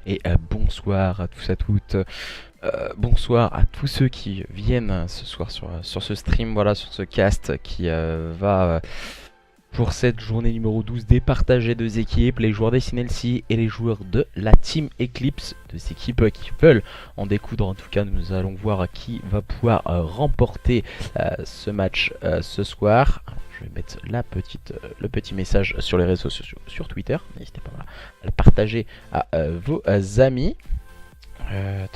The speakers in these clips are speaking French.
Et bonsoir à tous, à toutes. Bonsoir à tous ceux qui viennent ce soir sur ce stream, voilà, sur ce cast qui va pour cette journée numéro 12 départager deux équipes, les joueurs des Sinelsi et les joueurs de la Team Eclipse, deux équipes qui veulent en découdre. En tout cas, nous allons voir qui va pouvoir remporter ce match ce soir. Alors, je vais mettre le petit message sur les réseaux sociaux, sur Twitter. N'hésitez pas à le partager à vos amis. Je vais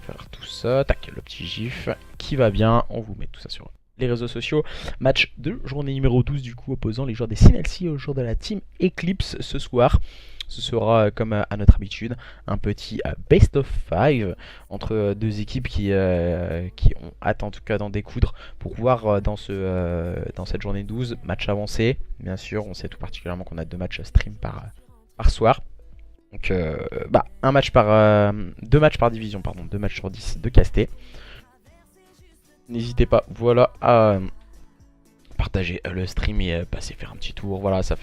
faire tout ça. Tac, le petit gif qui va bien. On vous met tout ça sur les réseaux sociaux. Match de journée numéro 12 du coup opposant les joueurs des Sinelsi aux joueurs de la Team Eclipse ce soir. Ce sera comme à notre habitude un petit best of 5 entre deux équipes qui ont hâte en tout cas d'en découdre pour voir dans cette journée 12 match avancé. Bien sûr, on sait tout particulièrement qu'on a 2 matchs stream par soir. Donc deux matchs par division, pardon, 2 matchs sur 10 de castés. N'hésitez pas, voilà, à partager le stream et passer faire un petit tour. Voilà, c'est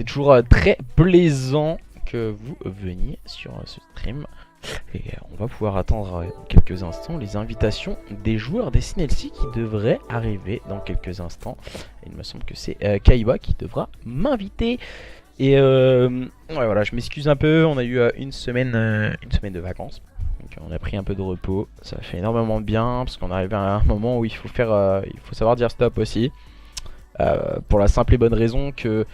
toujours très plaisant que vous veniez sur ce stream. Et on va pouvoir attendre quelques instants les invitations des joueurs des Sinelsi qui devraient arriver dans quelques instants. Il me semble que c'est Kaiba qui devra m'inviter. Et ouais, voilà, je m'excuse un peu, on a eu une semaine de vacances. Donc on a pris un peu de repos, ça fait énormément de bien parce qu'on arrive à un moment où il faut savoir dire stop aussi. Pour la simple et bonne raison que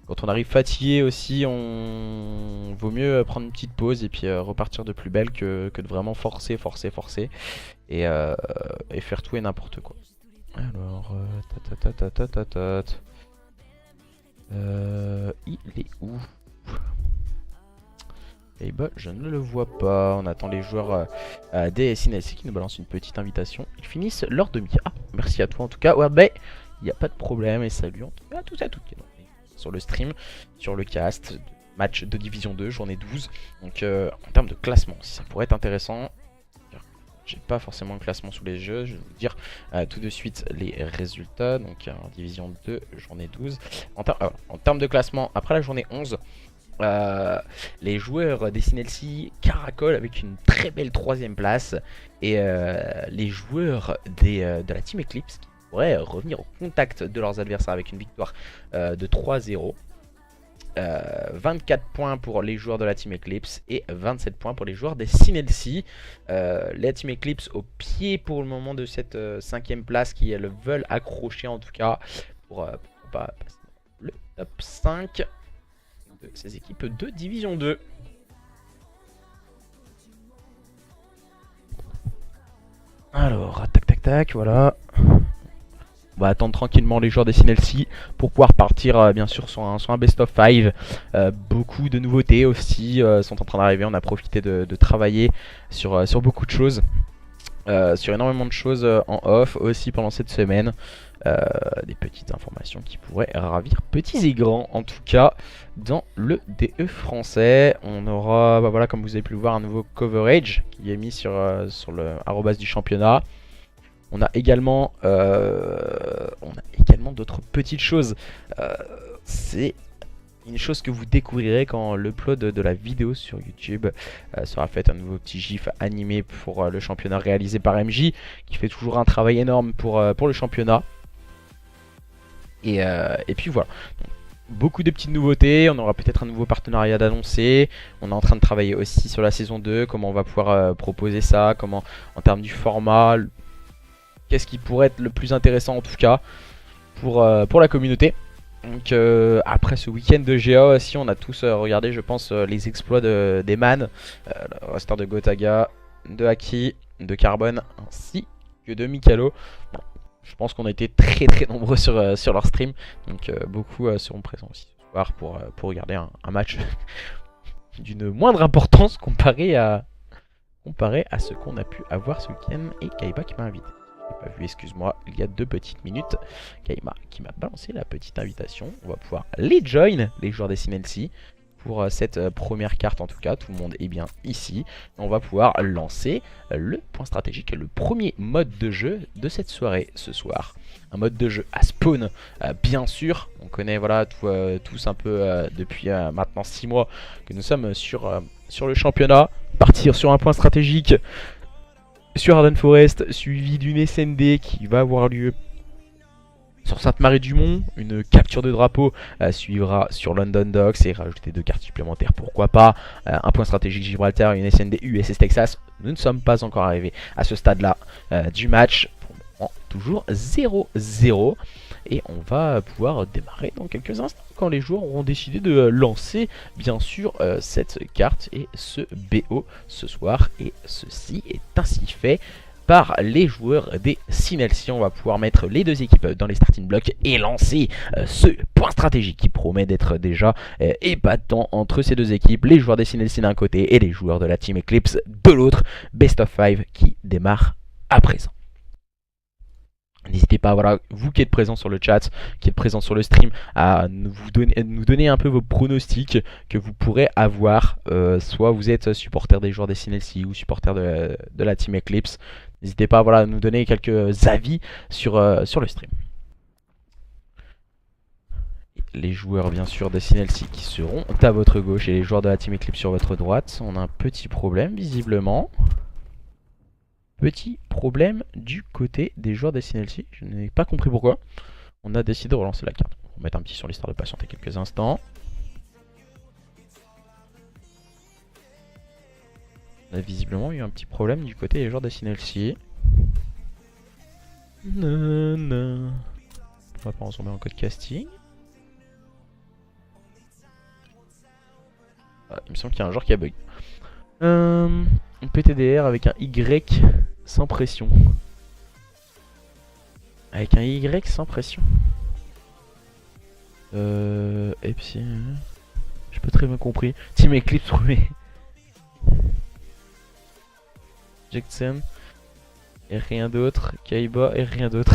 quand on arrive fatigué aussi, on vaut mieux prendre une petite pause et puis repartir de plus belle que de vraiment forcer et faire tout et n'importe quoi. Alors, il est où? Et bah je ne le vois pas. On attend les joueurs des Sinelsi qui nous balancent une petite invitation. Ils finissent leur demi. Ah, merci à toi en tout cas. Ouais, bah, il n'y a pas de problème. Et salut à tous et à toutes qui sont sur le stream, sur le cast. Match de division 2, journée 12. Donc en termes de classement, si ça pourrait être intéressant. J'ai pas forcément le classement sous les yeux. Je vais vous dire tout de suite les résultats. Donc en division 2, journée 12. En termes de classement, après la journée 11. Les joueurs des Sinelsi caracolent avec une très belle 3ème place et les joueurs de la Team Eclipse qui pourraient revenir au contact de leurs adversaires avec une victoire de 3-0. 24 points pour les joueurs de la Team Eclipse et 27 points pour les joueurs des Sinelsi. La Team Eclipse au pied pour le moment de cette 5ème place qui elles veulent accrocher en tout cas pour pas passer le top 5 de ces équipes de division 2. Alors, tac, voilà. On va attendre tranquillement les joueurs des Sinelsi pour pouvoir partir bien sûr sur un best of 5. Beaucoup de nouveautés aussi sont en train d'arriver. On a profité de travailler sur beaucoup de choses. Sur énormément de choses en off aussi pendant cette semaine. Des petites informations qui pourraient ravir petits et grands en tout cas dans le DE français. On aura voilà, comme vous avez pu le voir, un nouveau coverage qui est mis sur le arrobas du championnat. On a également d'autres petites choses. C'est une chose que vous découvrirez quand l'upload de la vidéo sur YouTube sera fait. Un nouveau petit gif animé pour le championnat réalisé par MJ qui fait toujours un travail énorme pour le championnat. Et puis voilà, donc, beaucoup de petites nouveautés. On aura peut-être un nouveau partenariat d'annoncer. On est en train de travailler aussi sur la saison 2, comment on va pouvoir proposer ça, comment en termes du format, qu'est-ce qui pourrait être le plus intéressant en tout cas pour la communauté. Donc après ce week-end de GA aussi, on a tous regardé je pense les exploits des Man, le roster de Gotaga, de Haki, de Carbone ainsi que de Mikalo. Bon, je pense qu'on a été très nombreux sur leur stream, donc beaucoup seront présents aussi ce soir pour regarder un match d'une moindre importance comparé à ce qu'on a pu avoir ce week-end. Et Kaiba qui m'a invité. Je n'ai pas vu, excuse-moi, il y a 2 petites minutes. Kaiba qui m'a balancé la petite invitation. On va pouvoir les join, les joueurs des Sinelsi, pour cette première carte en tout cas. Tout le monde est bien ici. On va pouvoir lancer le point stratégique, le premier mode de jeu de cette soirée ce soir. Un mode de jeu à spawn, bien sûr. On connaît voilà tous un peu depuis maintenant 6 mois que nous sommes sur le championnat. Partir sur un point stratégique sur Arden Forest, suivi d'une SND qui va avoir lieu sur Sainte-Marie-du-Mont. Une capture de drapeau suivra sur London Docks et rajouter 2 cartes supplémentaires, pourquoi pas. Un point stratégique Gibraltar, une SND USS Texas. Nous ne sommes pas encore arrivés à ce stade-là du match. Toujours 0-0. Et on va pouvoir démarrer dans quelques instants quand les joueurs auront décidé de lancer bien sûr cette carte et ce BO ce soir. Et ceci est ainsi fait par les joueurs des Sinelsi. On va pouvoir mettre les 2 équipes dans les starting blocks et lancer ce point stratégique qui promet d'être déjà épatant entre ces 2 équipes. Les joueurs des Sinelsi d'un côté et les joueurs de la Team Eclipse de l'autre. Best of 5 qui démarre à présent. N'hésitez pas, voilà, vous qui êtes présents sur le chat, qui êtes présents sur le stream, à nous donner un peu vos pronostics que vous pourrez avoir. Soit vous êtes supporter des joueurs des Sinelsi ou supporter de la Team Eclipse. N'hésitez pas, voilà, à nous donner quelques avis sur le stream. Les joueurs bien sûr des Sinelsi qui seront à votre gauche et les joueurs de la Team Eclipse sur votre droite. On a un petit problème visiblement. Petit problème du côté des joueurs des Sinelsi. Je n'ai pas compris pourquoi. On a décidé de relancer la carte. On va mettre un petit sur l'histoire de patienter quelques instants. On a visiblement eu un petit problème du côté des joueurs des Sinelsi. On va pas ensemble en code casting. Ah, il me semble qu'il y a un joueur qui a bug. Un PTDR avec un Y sans pression. Avec un Y sans pression. Epsi. J'ai pas très bien compris. Team Eclipse trouvé. Jackson. Et rien d'autre. Kaiba et rien d'autre.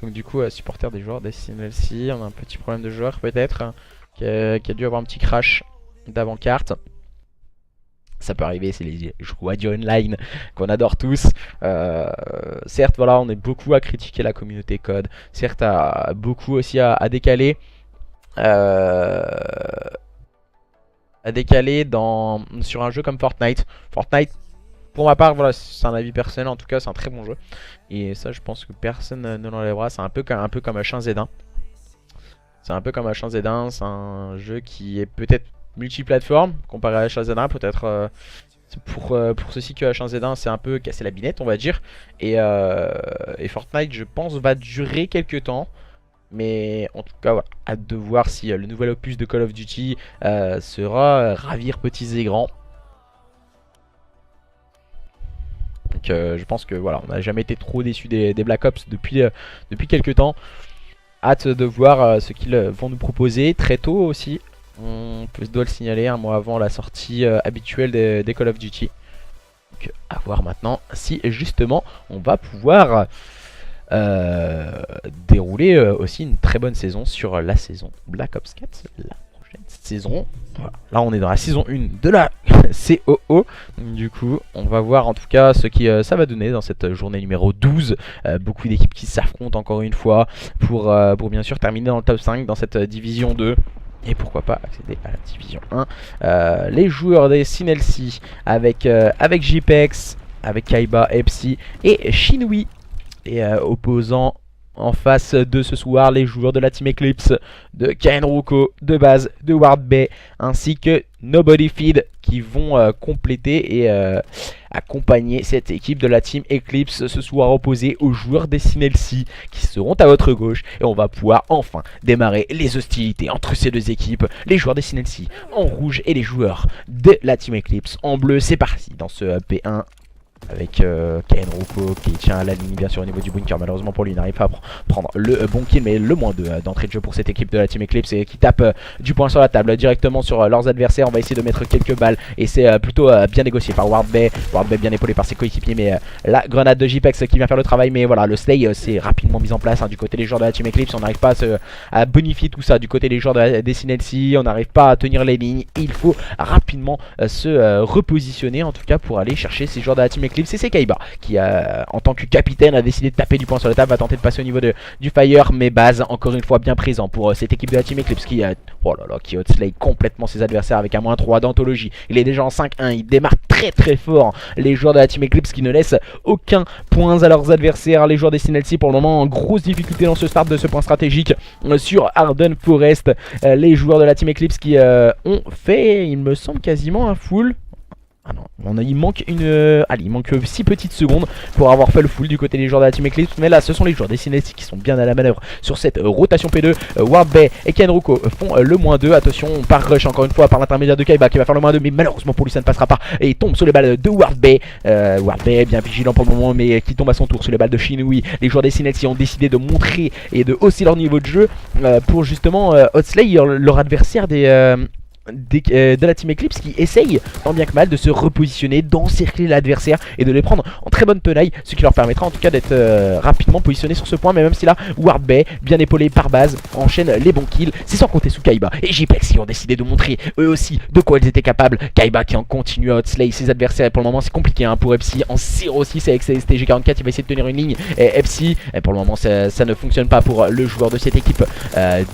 Donc du coup, supporter des joueurs des Sinelsi. On a un petit problème de joueur peut-être. Hein, qui a dû avoir un petit crash d'avant-carte. Ça peut arriver, c'est les joueurs du online qu'on adore tous. Certes, voilà, on est beaucoup à critiquer la communauté code. Certes, beaucoup aussi à décaler. Sur un jeu comme Fortnite. Fortnite, pour ma part, voilà, c'est un avis personnel. En tout cas, c'est un très bon jeu. Et ça, je pense que personne ne l'enlèvera. C'est un peu comme H1Z1. C'est un peu comme H1Z1. C'est un jeu qui est peut-être multiplateforme comparé à H1Z1, peut-être pour ceci que H1Z1 c'est un peu cassé la binette on va dire, et Fortnite je pense va durer quelques temps, mais en tout cas voilà, hâte de voir si le nouvel opus de Call of Duty sera ravir petits et grands. Donc je pense que voilà, on n'a jamais été trop déçu des Black Ops depuis quelques temps. Hâte de voir ce qu'ils vont nous proposer très tôt aussi. On doit le signaler un mois avant la sortie habituelle des Call of Duty. Donc à voir maintenant si justement on va pouvoir dérouler aussi une très bonne saison sur la saison Black Ops 4. La prochaine saison. Voilà. Là on est dans la saison 1 de la COO. Donc, du coup on va voir en tout cas ce qui ça va donner dans cette journée numéro 12. Beaucoup d'équipes qui s'affrontent encore une fois pour bien sûr terminer dans le top 5 dans cette division 2. Et pourquoi pas accéder à la division 1. Les joueurs des Sinelsi avec JPEX, avec Kaiba, Epsi et Shinui. Et opposant en face de ce soir les joueurs de la Team Eclipse, de Kenruko, de Baz, de Ward Bay, ainsi que Nobody Feed qui vont compléter et accompagner cette équipe de la Team Eclipse ce soir opposée aux joueurs des Sinelsi qui seront à votre gauche. Et on va pouvoir enfin démarrer les hostilités entre ces 2 équipes, les joueurs des Sinelsi en rouge et les joueurs de la Team Eclipse en bleu. C'est parti dans ce P1. avec Kaen Roko qui tient à la ligne bien sûr au niveau du bunker. Malheureusement pour lui il n'arrive pas à prendre le bon kill, mais le moins 2 d'entrée de jeu pour cette équipe de la Team Eclipse et qui tape du poing sur la table directement sur leurs adversaires. On va essayer de mettre quelques balles et c'est plutôt bien négocié par Wardbay. Wardbay bien épaulé par ses coéquipiers, mais la grenade de JPEX qui vient faire le travail. Mais voilà, le slay c'est rapidement mis en place du côté des joueurs de la Team Eclipse. On n'arrive pas à bonifier tout ça du côté des joueurs de Destinelsi. On n'arrive pas à tenir les lignes. Il faut rapidement se repositionner en tout cas pour aller chercher ces joueurs de la Team Eclipse. Et c'est Kaiba qui en tant que capitaine a décidé de taper du poing sur la table, va tenter de passer au niveau du fire, mais Baz encore une fois bien présent pour cette équipe de la Team Eclipse qui oh là là, qui outslay complètement ses adversaires avec un -3 d'anthologie. Il est déjà en 5-1, il démarre très fort les joueurs de la Team Eclipse qui ne laissent aucun point à leurs adversaires. Les joueurs des Sinelsi pour le moment en grosse difficulté dans ce start de ce point stratégique sur Arden Forest. Les joueurs de la Team Eclipse qui ont fait, il me semble, quasiment un full. Ah non, il manque allez, il manque 6 petites secondes pour avoir fait le full du côté des joueurs de la Team Eclipse. Mais là, ce sont les joueurs des Sinelsi qui sont bien à la manœuvre sur cette rotation P2. Wardbay et Kenruko font le -2. Attention, par rush encore une fois par l'intermédiaire de Kaiba qui va faire le -2. Mais malheureusement pour lui, ça ne passera pas. Et il tombe sur les balles de Wardbay. Wardbay bien vigilant pour le moment, mais qui tombe à son tour sur les balles de Shinui. Les joueurs des Sinelsi ont décidé de montrer et de hausser leur niveau de jeu pour justement outslay leur adversaire de la Team Eclipse qui essaye tant bien que mal de se repositionner, d'encercler l'adversaire et de les prendre en très bonne tenaille, ce qui leur permettra en tout cas d'être rapidement positionnés sur ce point. Mais même si là Wardbay, bien épaulé par Baz, enchaîne les bons kills, c'est sans compter sous Kaiba et JPEX qui ont décidé de montrer eux aussi de quoi ils étaient capables. Kaiba qui en continue à outslay ses adversaires, et pour le moment c'est compliqué pour Epsi en 0-6 avec ses STG44. Il va essayer de tenir une ligne et Epsi, pour le moment ça ne fonctionne pas pour le joueur de cette équipe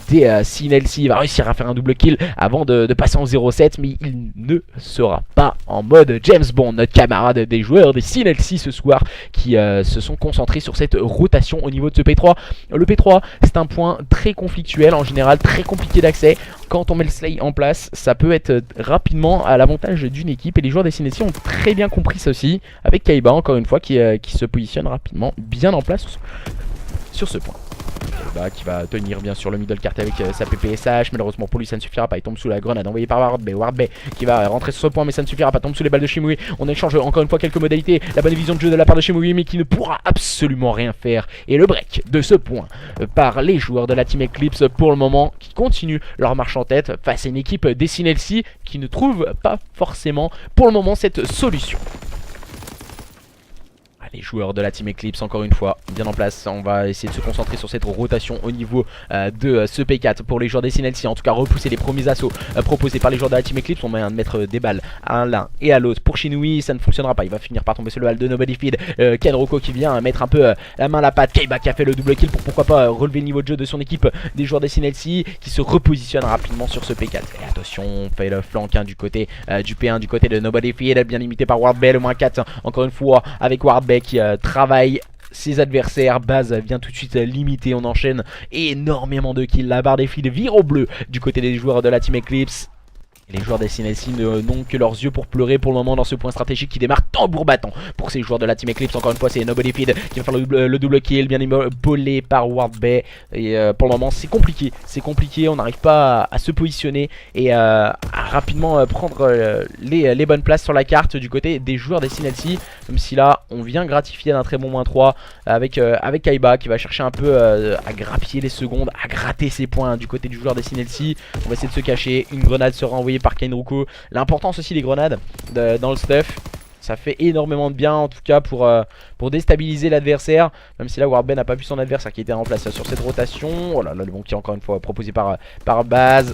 des Sinelsi. Il va réussir à faire un double kill avant de passer en 0-7, mais il ne sera pas en mode James Bond. Notre camarade des joueurs des Sinelsi ce soir qui se sont concentrés sur cette rotation au niveau de ce P3. Le P3 c'est un point très conflictuel en général, très compliqué d'accès. Quand on met le slay en place, ça peut être rapidement à l'avantage d'une équipe, et les joueurs des Sinelsi ont très bien compris ça aussi, avec Kaiba encore une fois qui se positionne rapidement bien en place sur ce point. Qui va tenir bien sûr le middle cart avec sa PPSH. Malheureusement pour lui ça ne suffira pas, il tombe sous la grenade envoyée par Wardbay. Wardbay qui va rentrer sur ce point, mais ça ne suffira pas, tombe sous les balles de Shimui. On échange encore une fois quelques modalités, la bonne vision de jeu de la part de Shimui, mais qui ne pourra absolument rien faire. Et le break de ce point par les joueurs de la Team Eclipse pour le moment, qui continuent leur marche en tête face à une équipe des Sinelsi qui ne trouve pas forcément pour le moment cette solution. Les joueurs de la Team Eclipse encore une fois bien en place. On va essayer de se concentrer sur cette rotation au niveau de ce P4 pour les joueurs des Sinelsi. En tout cas repousser les premiers assauts proposés par les joueurs de la Team Eclipse. On va mettre des balles à l'un et à l'autre. Pour Shinui ça ne fonctionnera pas, il va finir par tomber sur le balle de Nobody Feed. Kenroko qui vient mettre un peu la main à la patte. Kaiba qui a fait le double kill pour pourquoi pas relever le niveau de jeu de son équipe des joueurs des Sinelsi qui se repositionne rapidement sur ce P4. Et attention, on fait le flank du côté du P1 du côté de Nobody Feed, bien limité par Wardbay, le -4 encore une fois avec Wardbay qui travaille ses adversaires. Baz vient tout de suite limiter, on enchaîne énormément de kills. La barre des fils vire au bleu du côté des joueurs de la Team Eclipse. Les joueurs des Sinelsi n'ont que leurs yeux pour pleurer pour le moment dans ce point stratégique qui démarre tambour battant pour ces joueurs de la Team Eclipse. Encore une fois c'est Nobody Feed qui va faire le double kill, bien épaulé par Wardbay. Et pour le moment c'est compliqué, on n'arrive pas à se positionner et à rapidement prendre les bonnes places sur la carte du côté des joueurs des Sinelsi. Même si là on vient gratifier d'un très bon -3 avec Kaiba qui va chercher un peu à grappiller les secondes, à gratter ses points du côté du joueur des Sinelsi. On va essayer de se cacher, une grenade sera envoyée par Kenruko. L'importance aussi des grenades dans le stuff, ça fait énormément de bien en tout cas pour déstabiliser l'adversaire. Même si là Wardbay n'a pas vu son adversaire qui était en place sur cette rotation. Oh là là, le bon qui est encore une fois proposé par Baz.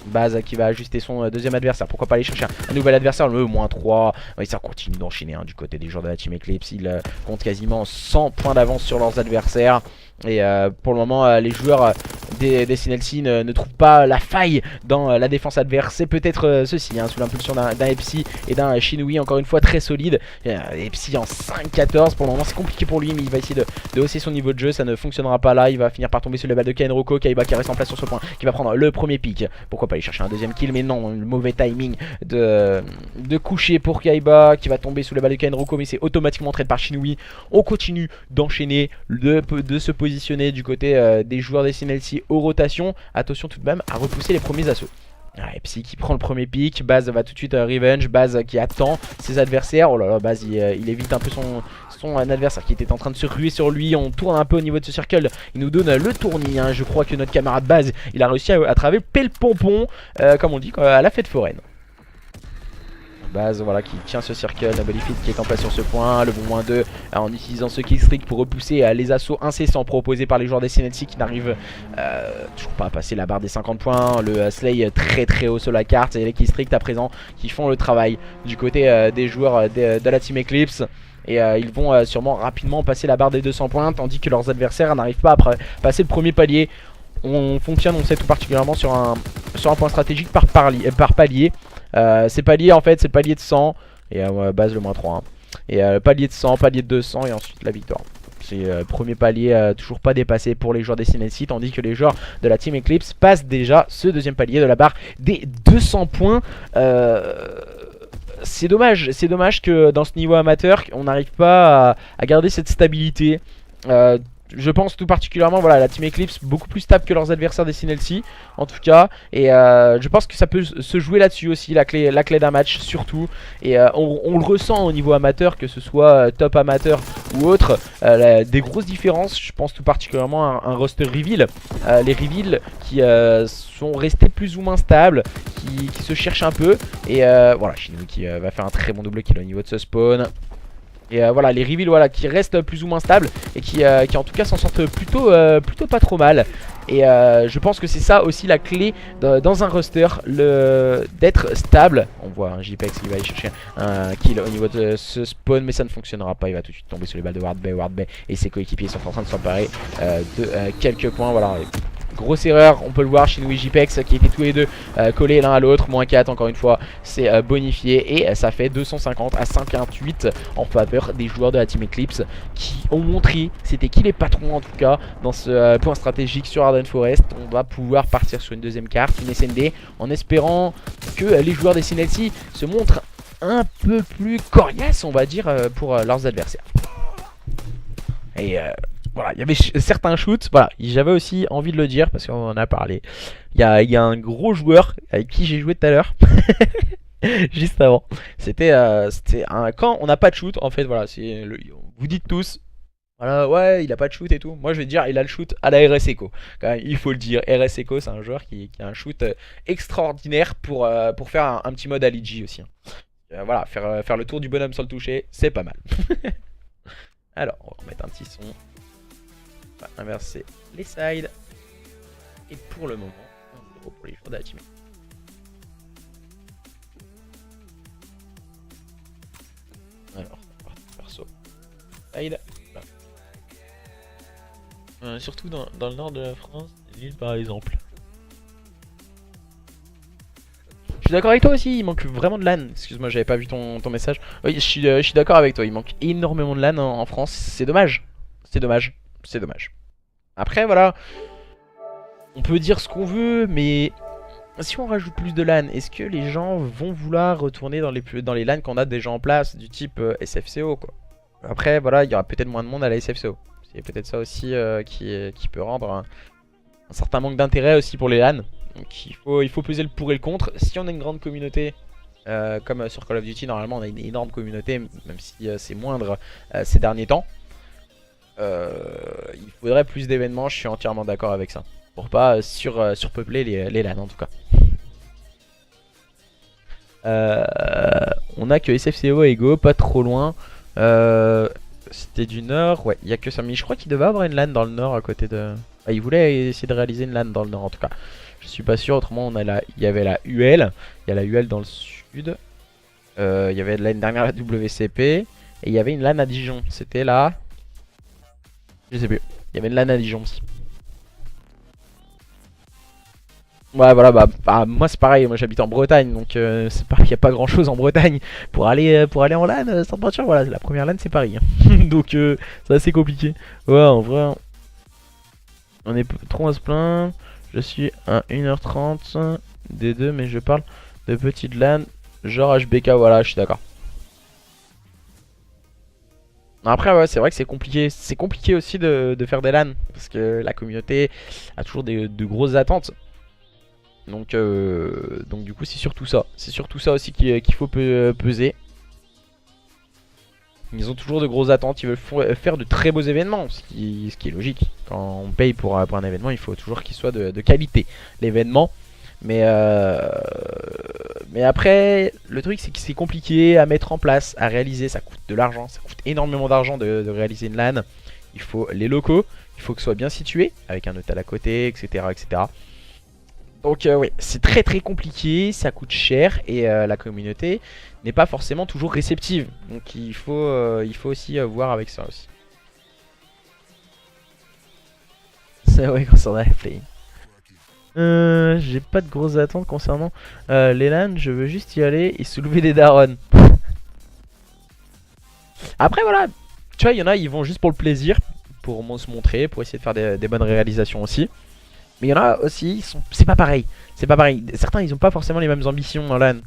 Baz qui va ajuster son deuxième adversaire. Pourquoi pas aller chercher un nouvel adversaire, le -3. Et ça continue d'enchaîner du côté des joueurs de la Team Eclipse. Ils comptent quasiment 100 points d'avance sur leurs adversaires. Et pour le moment les joueurs des Sinelsi ne trouvent pas la faille dans la défense adverse. C'est peut-être ceci sous l'impulsion d'un Epsi et d'un Shinui encore une fois très solide. Epsi en 5-14 pour le moment, c'est compliqué pour lui, mais il va essayer de hausser son niveau de jeu. Ça ne fonctionnera pas là, il va finir par tomber sur le balle de Kenroko. Kaiba qui reste en place sur ce point, qui va prendre le premier pick. Pourquoi pas aller chercher un deuxième kill, mais non, le mauvais timing de coucher pour Kaiba qui va tomber sous le balle de Kenroko, mais c'est automatiquement trade par Shinui. On continue d'enchaîner, de se positionner du côté des joueurs des Sinelsi aux rotations. Attention tout de même à repousser les premiers assauts. Ouais, Psy qui prend le premier pick, Baz va tout de suite revenge, Baz qui attend ses adversaires. Oh là là, Baz il évite un peu son adversaire qui était en train de se ruer sur lui. On tourne un peu au niveau de ce circle, il nous donne le tournis, hein. Je crois que notre camarade Baz, il a réussi à attraper le pompon, comme on dit, à la fête foraine. Baz, voilà, qui tient ce circle, Noblefit qui est en place sur ce point, le bon -2 en utilisant ce killstreak pour repousser les assauts incessants proposés par les joueurs des Senetsi qui n'arrivent toujours pas à passer la barre des 50 points. Le Slay très haut sur la carte et les killstreaks à présent qui font le travail du côté des joueurs de la Team Eclipse. Et ils vont sûrement rapidement passer la barre des 200 points, tandis que leurs adversaires n'arrivent pas à passer le premier palier. On fonctionne, on sait tout particulièrement sur un point stratégique par palier. C'est palier en fait, c'est palier de 100 et base le -3 hein. Et palier de 100, palier de 200 et ensuite la victoire. C'est premier palier toujours pas dépassé pour les joueurs des Senetsi, tandis que les joueurs de la Team Eclipse passent déjà ce deuxième palier de la barre des 200 points. C'est dommage que dans ce niveau amateur on n'arrive pas à garder cette stabilité. Je pense tout particulièrement, voilà, la Team Eclipse beaucoup plus stable que leurs adversaires des Senetsi en tout cas. Et je pense que ça peut se jouer là-dessus aussi, la clé d'un match surtout. Et on le ressent au niveau amateur, que ce soit top amateur ou autre, des grosses différences. Je pense tout particulièrement à un roster reveal. Les reveals qui sont restés plus ou moins stables, qui se cherchent un peu. Et voilà, Shinui qui va faire un très bon double kill au niveau de ce spawn. Et voilà, les reveals voilà, qui restent plus ou moins stables et qui en tout cas s'en sortent plutôt pas trop mal. Et je pense que c'est ça aussi la clé dans un roster, d'être stable. On voit un JPEX qui va aller chercher un kill au niveau de ce spawn, mais ça ne fonctionnera pas. Il va tout de suite tomber sur les balles de Ward Bay et ses coéquipiers sont en train de s'emparer de quelques points. Voilà. Grosse erreur, on peut le voir, Shinui JPEX qui étaient tous les deux collés l'un à l'autre, -4 encore une fois, c'est bonifié et ça fait 250 à 58 en faveur des joueurs de la Team Eclipse qui ont montré c'était qui les patrons en tout cas dans ce point stratégique sur Arden Forest. On va pouvoir partir sur une deuxième carte, une SND, en espérant que les joueurs des Senetsi se montrent un peu plus coriaces on va dire pour leurs adversaires. Et voilà, il y avait certains shoots, voilà, j'avais aussi envie de le dire parce qu'on en a parlé. Il y a un gros joueur avec qui j'ai joué tout à l'heure, juste avant. C'était quand on n'a pas de shoot, en fait, voilà, vous dites tous, voilà, ouais, il a pas de shoot et tout. Moi, je vais dire, il a le shoot à la RS Echo. Quand même, il faut le dire, RS Echo, c'est un joueur qui a un shoot extraordinaire pour faire un petit mode à LG aussi. Hein. Voilà, faire le tour du bonhomme sans le toucher, c'est pas mal. Alors, on va remettre un petit son. On va inverser les sides. Et pour le moment, 1-0 pour les joueurs de la team. Alors, perso. Side. Surtout dans le nord de la France, Lille par exemple. Je suis d'accord avec toi aussi, il manque vraiment de LAN. Excuse-moi, j'avais pas vu ton message. Oui, je suis d'accord avec toi, il manque énormément de LAN en France. C'est dommage. C'est dommage. C'est dommage. Après, voilà. On peut dire ce qu'on veut, mais si on rajoute plus de LAN, est-ce que les gens vont vouloir retourner dans les LAN qu'on a déjà en place, du type SFCO quoi. Après, voilà, il y aura peut-être moins de monde à la SFCO. C'est peut-être ça aussi qui peut rendre un certain manque d'intérêt aussi pour les LAN. Donc il faut peser le pour et le contre. Si on a une grande communauté, comme sur Call of Duty, normalement on a une énorme communauté, même si c'est moindre ces derniers temps. Il faudrait plus d'événements, je suis entièrement d'accord avec ça. Pour pas surpeupler les LAN en tout cas. On a que SFCO et Go, pas trop loin. C'était du nord, ouais, il y a que ça. Mais je crois qu'il devait avoir une LAN dans le nord à côté de... Ah, il voulait essayer de réaliser une LAN dans le nord en tout cas. Je suis pas sûr, autrement il y avait la UL. Il y a la UL dans le sud. Il y avait l'année dernière la WCP. Et il y avait une LAN à Dijon. C'était là. Je sais plus. Il y avait une LAN à Dijon aussi. Ouais voilà bah moi c'est pareil, moi j'habite en Bretagne donc c'est pareil, il n'y a pas grand chose en Bretagne pour aller en LAN sans voiture, voilà la première LAN c'est Paris hein. Donc c'est assez compliqué. Ouais en vrai on est trop à se plaindre. Je suis à 1h30 des deux mais je parle de petites LAN genre HBK, voilà je suis d'accord. Après ouais c'est vrai que c'est compliqué aussi de faire des LAN parce que la communauté a toujours de grosses attentes. Donc du coup c'est surtout ça. C'est surtout ça aussi qu'il faut peser. Ils ont toujours de grosses attentes, ils veulent faire de très beaux événements, ce qui est logique. Quand on paye pour un événement, il faut toujours qu'il soit de qualité, l'événement. Mais après, le truc c'est que c'est compliqué à mettre en place, à réaliser, ça coûte de l'argent, ça coûte énormément d'argent de réaliser une LAN. Il faut les locaux, il faut que ce soit bien situé, avec un hôtel à côté, etc. etc. Donc oui, c'est très très compliqué, ça coûte cher et la communauté n'est pas forcément toujours réceptive. Donc il faut aussi voir avec ça aussi. C'est vrai concernant la play. J'ai pas de grosses attentes concernant les LAN, je veux juste y aller et soulever des darons. Après voilà, tu vois, il y en a, ils vont juste pour le plaisir, pour se montrer, pour essayer de faire des bonnes réalisations aussi. Mais il y en a aussi, c'est pas pareil. C'est pas pareil. Certains, ils ont pas forcément les mêmes ambitions en LAN.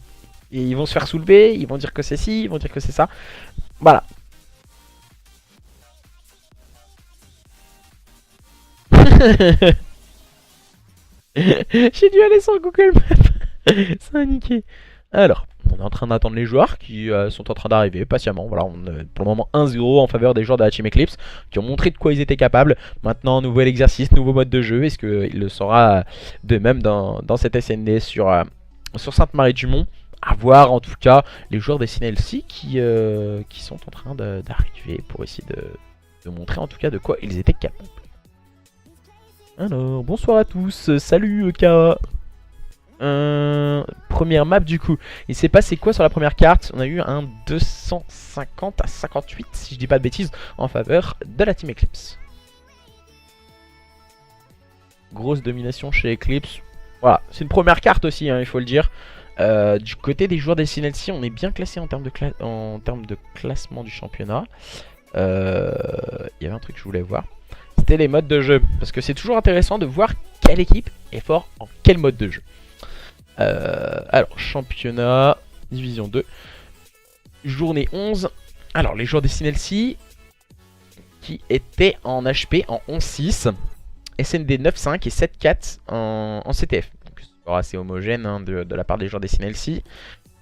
Et ils vont se faire soulever, ils vont dire que c'est ci, ils vont dire que c'est ça. Voilà. J'ai dû aller sur Google Maps. Ça a niqué. Alors, on est en train d'attendre les joueurs qui sont en train d'arriver patiemment. Voilà, on est pour le moment 1-0 en faveur des joueurs de la Team Eclipse qui ont montré de quoi ils étaient capables. Maintenant, nouvel exercice, nouveau mode de jeu. Est-ce qu'il le sera de même dans cette SND sur Sainte-Marie-du-Mont? À voir en tout cas les joueurs des CNLC qui sont en train d'arriver pour essayer de montrer en tout cas de quoi ils étaient capables. Alors, bonsoir à tous, salut K. Première map du coup. Il s'est passé quoi sur la première carte? On a eu un 250 à 58 si je dis pas de bêtises en faveur de la Team Eclipse. Grosse domination chez Eclipse. Voilà, c'est une première carte aussi, hein, il faut le dire. Du côté des joueurs des CNLC, on est bien classé en termes de classement du championnat. Il y avait un truc que je voulais voir. C'était les modes de jeu. Parce que c'est toujours intéressant de voir quelle équipe est fort en quel mode de jeu. Alors, championnat, division 2. Journée 11. Alors, les joueurs des CNLC qui étaient en HP en 11-6. SND 9-5 et 7-4 en CTF. Assez homogène hein, de la part des joueurs des CNLC.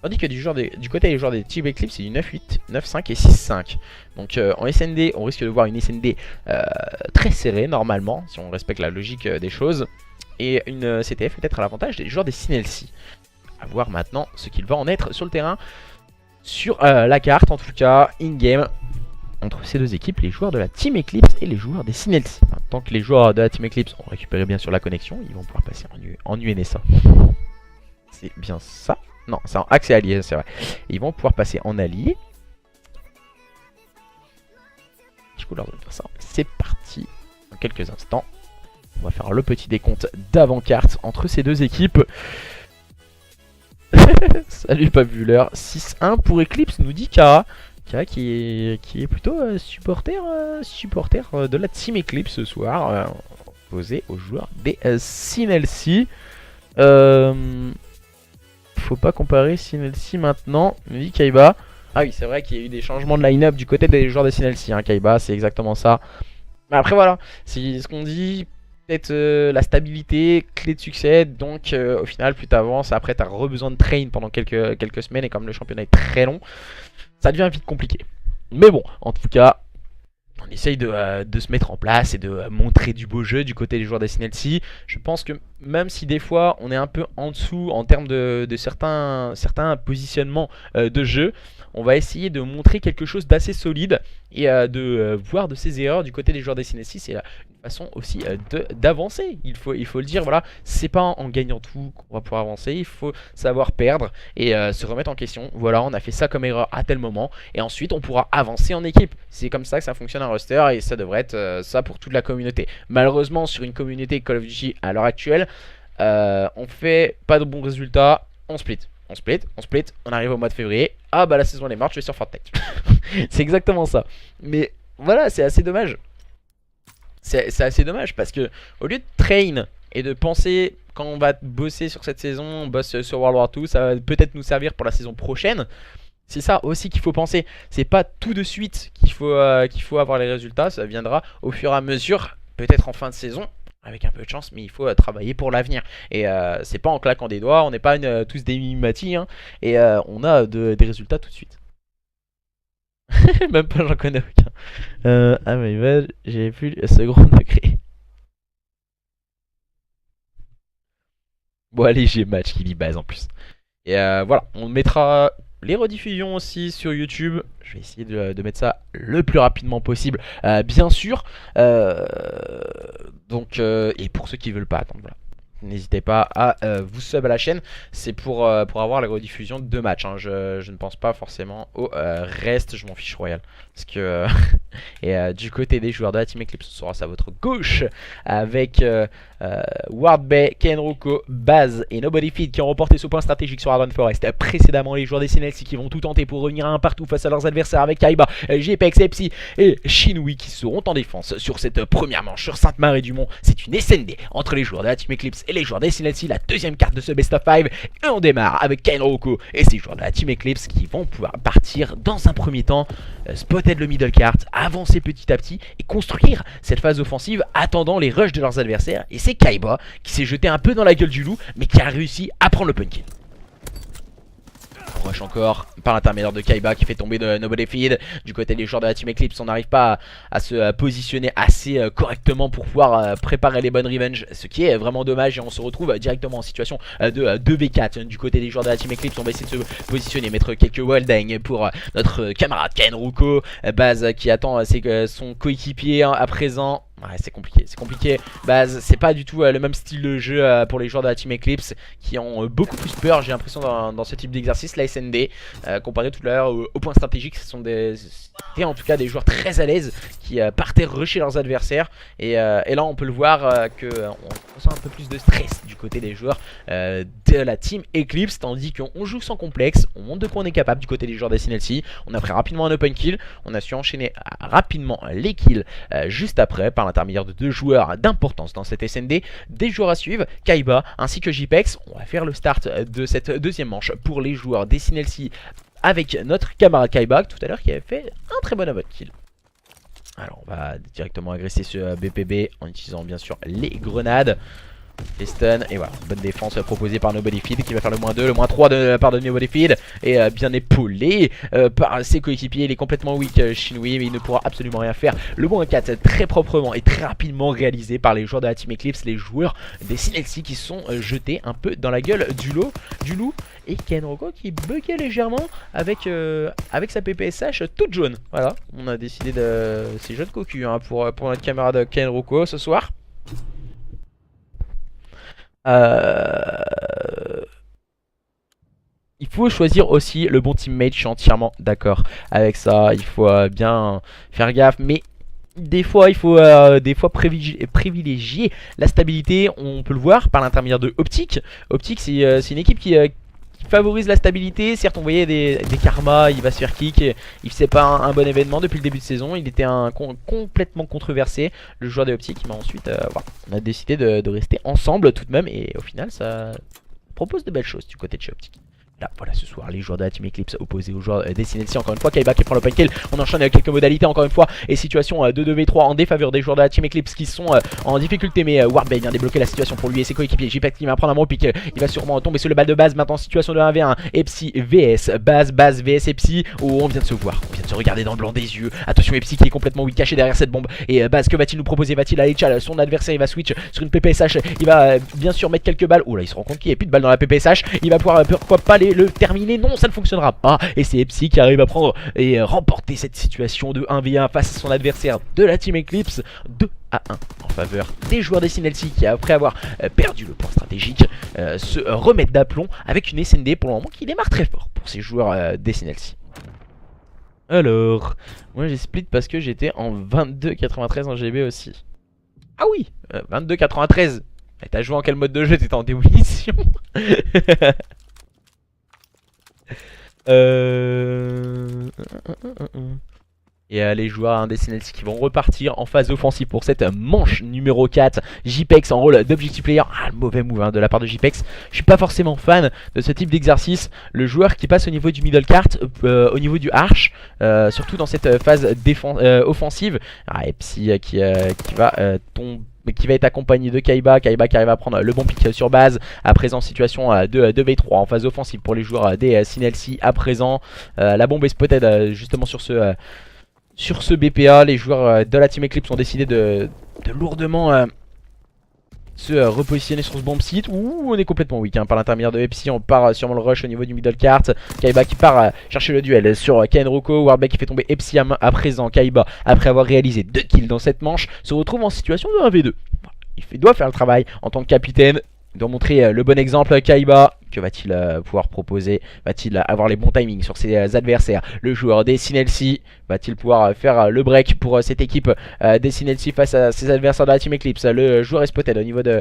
Tandis que du côté des joueurs des Team Eclipse, c'est du 9-8, 9-5 et 6-5. Donc en SND, on risque de voir une SND très serrée normalement, si on respecte la logique des choses. Et une CTF peut-être à l'avantage des joueurs des CNLC. A voir maintenant ce qu'il va en être sur le terrain, sur la carte en tout cas, in-game. Entre ces deux équipes, les joueurs de la Team Eclipse et les joueurs des CNLC. Tant que les joueurs de la Team Eclipse ont récupéré bien sûr la connexion, ils vont pouvoir passer en UNSA. C'est bien ça? Non, c'est en accès allié, c'est vrai. Et ils vont pouvoir passer en allié. Du coup, leur donne faire ça. C'est parti. Dans quelques instants, on va faire le petit décompte d'avant-carte entre ces deux équipes. Salut, pas vu l'heure. 6-1 pour Eclipse, nous dit Kara. Qui est plutôt supporter de la Team Eclipse ce soir, opposé aux joueurs des CNLC. Faut pas comparer CNLC maintenant, me dit Kaiba. Ah oui, c'est vrai qu'il y a eu des changements de line-up du côté des joueurs des CNLC, hein, Kaiba, c'est exactement ça. Mais après voilà, c'est ce qu'on dit, peut-être la stabilité, clé de succès, donc au final plus t'avances, après t'as besoin de train pendant quelques semaines et comme le championnat est très long, ça devient vite compliqué. Mais bon, en tout cas, on essaye de se mettre en place et de montrer du beau jeu du côté des joueurs des CNLC. Je pense que même si des fois on est un peu en dessous en termes de certains positionnements de jeu, on va essayer de montrer quelque chose d'assez solide et de voir de ces erreurs du côté des joueurs des CNLC. C'est une façon aussi d'avancer, il faut le dire. Voilà, c'est pas en gagnant tout qu'on va pouvoir avancer, il faut savoir perdre et se remettre en question. Voilà, on a fait ça comme erreur à tel moment et ensuite on pourra avancer en équipe. C'est comme ça que ça fonctionne un roster et ça devrait être ça pour toute la communauté. Malheureusement, sur une communauté Call of Duty à l'heure actuelle, on fait pas de bons résultats, on split. On arrive au mois de février. Ah bah la saison elle est morte, je vais sur Fortnite. C'est exactement ça. Mais voilà, c'est assez dommage. C'est assez dommage parce que au lieu de train et de penser quand on va bosser sur cette saison, on bosse sur World War 2, ça va peut-être nous servir pour la saison prochaine. C'est ça aussi qu'il faut penser. C'est pas tout de suite qu'il faut avoir les résultats, ça viendra au fur et à mesure, peut-être en fin de saison. avec un peu de chance, mais il faut travailler pour l'avenir. Et c'est pas en claquant des doigts, on n'est pas tous des mimati, hein, et on a des résultats tout de suite. Même pas, j'en connais aucun. Ah mais j'ai plus le second degré. Bon allez, j'ai match qui lit base en plus. Et voilà, on mettra les rediffusions aussi sur YouTube. Je vais essayer de mettre ça le plus rapidement possible, bien sûr. Et pour ceux qui veulent pas attendre, voilà. N'hésitez pas à vous sub à la chaîne. C'est pour avoir la rediffusion de 2 matchs, hein. Je ne pense pas forcément au reste. Je m'en fiche royal. Parce que du côté des joueurs de la Team Eclipse, ce sera à votre gauche avec Ward Bay, Kenruko, Baz et Nobody Feed qui ont remporté ce point stratégique sur Ardent Forest. Précédemment, les joueurs des CNLC qui vont tout tenter pour revenir à un partout face à leurs adversaires avec Kaiba, JPEX, Epsi et Shinui qui seront en défense sur cette première manche sur Sainte-Marie-du-Mont. C'est une SND entre les joueurs de la Team Eclipse et les joueurs des CNLC, la deuxième carte de ce Best of 5. Et on démarre avec Kenruko et ces joueurs de la Team Eclipse qui vont pouvoir partir dans un premier temps, spotter le middle cart, avancer petit à petit et construire cette phase offensive attendant les rushs de leurs adversaires. Et c'est Kaiba qui s'est jeté un peu dans la gueule du loup mais qui a réussi à prendre le punkin. Rush encore par l'intermédiaire de Kaiba qui fait tomber de Nobody Feed. Du côté des joueurs de la Team Eclipse, on n'arrive pas à se positionner assez correctement pour pouvoir préparer les bonnes revenges, ce qui est vraiment dommage. Et on se retrouve directement en situation de 2v4 du côté des joueurs de la Team Eclipse. On va essayer de se positionner, mettre quelques wilding pour notre camarade Kenruko. Baz qui attend son coéquipier à présent. Ouais, c'est compliqué. Baz, c'est pas du tout le même style de jeu pour les joueurs de la Team Eclipse qui ont beaucoup plus peur, j'ai l'impression, dans ce type d'exercice. La SND, comparé tout à l'heure au point stratégique, ce sont en tout cas des joueurs très à l'aise qui partaient rusher leurs adversaires. Et là, on peut le voir qu'on ressent un peu plus de stress du côté des joueurs de la Team Eclipse, tandis qu'on joue sans complexe, on montre de quoi on est capable du côté des joueurs des CNLC. On a pris rapidement un open kill, on a su enchaîner rapidement les kills juste après par l'intermédiaire de 2 joueurs d'importance dans cette SND, des joueurs à suivre, Kaiba ainsi que JPEX. On va faire le start de cette deuxième manche pour les joueurs des CNLC avec notre camarade Kaiba tout à l'heure qui avait fait un très bon open kill. Alors on va directement agresser ce BPB en utilisant bien sûr les grenades. Les stuns, et voilà, bonne défense proposée par Nobody Feed qui va faire le -2, le -3 de la part de Nobody Feed. Et bien épaulé par ses coéquipiers. Il est complètement weak, Shinui, mais il ne pourra absolument rien faire. Le -4 très proprement et très rapidement réalisé par les joueurs de la Team Eclipse, les joueurs des CNLC qui sont jetés un peu dans la gueule du loup. Et Kenruko qui buguait légèrement avec sa PPSH toute jaune. Voilà, on a décidé de... C'est jaune cocu hein, pour notre camarade Kenruko ce soir. Il faut choisir aussi le bon teammate, je suis entièrement d'accord avec ça. Il faut bien faire gaffe, mais des fois il faut privilégier la stabilité. On peut le voir par l'intermédiaire de Optic. Optic c'est une équipe qui favorise la stabilité. Certes on voyait des karmas, il va se faire kick, il faisait pas un bon événement depuis le début de saison. Il était complètement controversé, le joueur des Optic. Mais ensuite voilà, on a décidé de rester ensemble tout de même. Et au final ça propose de belles choses du côté de chez Optic. Là, voilà, ce soir, les joueurs de la Team Eclipse opposés aux joueurs des CNLC. Encore une fois, Kaiba qui prend le kill. On enchaîne avec quelques modalités, encore une fois. Et situation de 2v3 en défaveur des joueurs de la Team Eclipse qui sont en difficulté. Mais Wardbay vient débloquer la situation pour lui et ses coéquipiers. JPEX qui va prendre un bon pick. Il va sûrement tomber sur le bal de base. Maintenant, situation de 1v1. Epsi vs Baz, Baz vs Epsi. Oh, on vient de se voir. On vient de se regarder dans le blanc des yeux. Attention, Epsi qui est complètement weak, caché derrière cette bombe. Et Baz, que va-t-il nous proposer? Va-t-il aller chal son adversaire? Il va switch sur une PPSH. Il va bien sûr mettre quelques balles. Oh là, il se rend compte qu'il n'y a plus de balles dans la PPSH. Il va pouvoir, pourquoi pas, le terminer. Non, ça ne fonctionnera pas. Et c'est Epsi qui arrive à prendre et remporter cette situation de 1v1 face à son adversaire de la Team Eclipse. 2-1 en faveur des joueurs des CNLC qui, après avoir perdu le point stratégique, se remettent d'aplomb avec une SND pour le moment qui démarre très fort pour ces joueurs des CNLC. Alors, moi j'ai split parce que j'étais en 22,93 en GB aussi. Ah oui, 22,93. T'as joué en quel mode de jeu? T'étais en démolition. Et les joueurs des CNLC qui vont repartir en phase offensive pour cette manche numéro 4. JPEX en rôle d'objective player. Ah, le mauvais move hein, de la part de JPEX. Je suis pas forcément fan de ce type d'exercice. Le joueur qui passe au niveau du middle cart, au niveau du arch, surtout dans cette phase offensive. Ah, Epsi qui va tomber. qui va être accompagné de Kaiba. Kaiba qui arrive à prendre le bon pick sur base. À présent, situation de 2v3 en phase offensive pour les joueurs des Sinelsi. À présent, la bombe est spotted justement sur ce BPA. Les joueurs de la Team Eclipse ont décidé de lourdement se repositionner sur ce bomb site. Ouh, on est complètement weak par l'intermédiaire de Epsi. On part sûrement le rush au niveau du middle cart. Kaiba qui part chercher le duel sur Kenroko. Wardbeck qui fait tomber Epsi à présent. Kaiba, après avoir réalisé 2 kills dans cette manche, se retrouve en situation de 1v2. Il doit faire le travail en tant que capitaine. Il doit montrer le bon exemple. Kaiba, que va-t-il pouvoir proposer? Va-t-il avoir les bons timings sur ses adversaires? Le joueur des Sinelsi va-t-il pouvoir faire le break pour cette équipe des Sinelsi face à ses adversaires de la Team Eclipse? Le joueur est spotted au niveau de